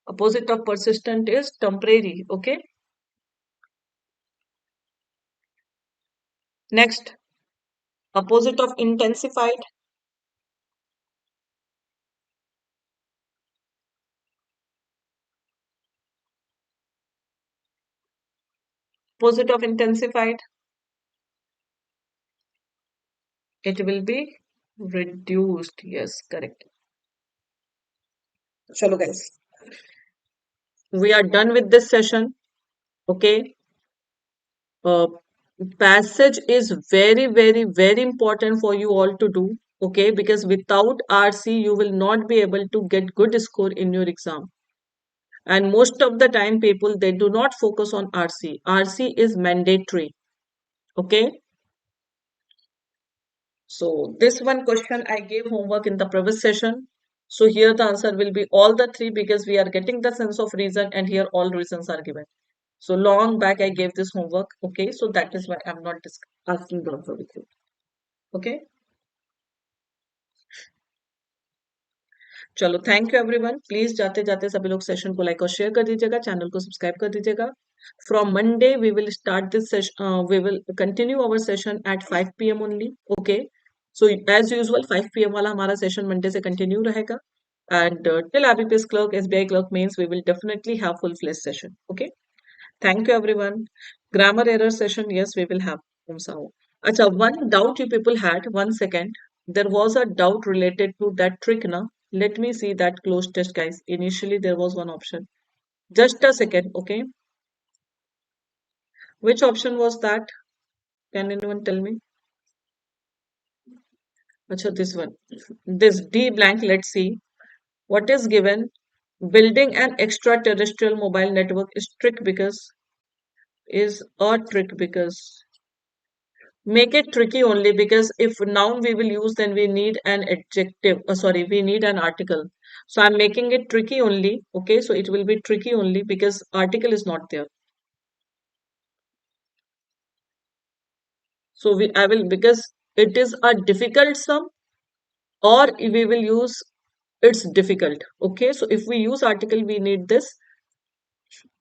Opposite of persistent is temporary. Okay. Next, opposite of intensified. Opposite of intensified. It will be reduced. Yes, correct. Chalo guys. We are done with this session. Okay. Uh, passage is very, very, very important for you all to do. Okay. Because without RC, you will not be able to get good score in your exam. And most of the time, people, they do not focus on RC. RC is mandatory. Okay. So this one question I gave homework in the previous session. So here the answer will be all the three because we are getting the sense of reason and here all reasons are given. So long back I gave this homework. Okay. So that is why I'm not asking the answer with you. Okay. चलो thank you everyone please जाते जाते सभी लोग session को like और share कर दीजिएगा channel को सब्सक्राइब कर दीजिएगा from Monday we will start this session we will continue our session at 5 PM only okay so as usual 5 PM वाला हमारा सेशन मंडे से कंटिन्यू रहेगा and till IBPS clerk SBI clerk mains we will definitely have full fledged session okay thank you everyone grammar error session yes we will have acha one doubt you people had 1 second there was a doubt related to that trick now. Let me see that close test, guys. Initially, there was one option. Just a second, okay? Which option was that? Can anyone tell me? Acha, this one. This D blank, let's see. What is given? Building an extraterrestrial mobile network is a trick because make it tricky only because if noun we will use, then we need an adjective. Sorry, we need an article. So I'm making it tricky only. Okay, so it will be tricky only because article is not there. So I will, because it is a difficult sum, or we will use it's difficult. Okay, so if we use article, we need this.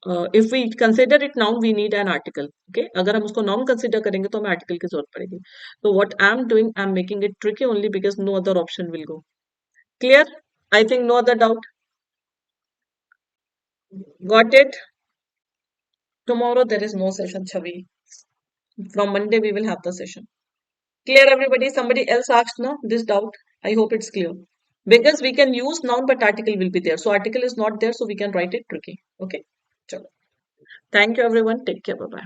If we consider it noun, we need an article. Okay, अगर हम उसको noun consider करेंगे तो हमें article की जरूरत पड़ेगी. So what I'm doing, I'm making it tricky only because no other option will go. Clear? I think no other doubt. Got it? Tomorrow there is no session, Chavi. From Monday we will have the session. Clear, everybody? Somebody else asked no this doubt. I hope it's clear. Because we can use noun, but article will be there. So article is not there, so we can write it tricky. Okay. Chalo. Thank you, everyone. Take care. Bye bye.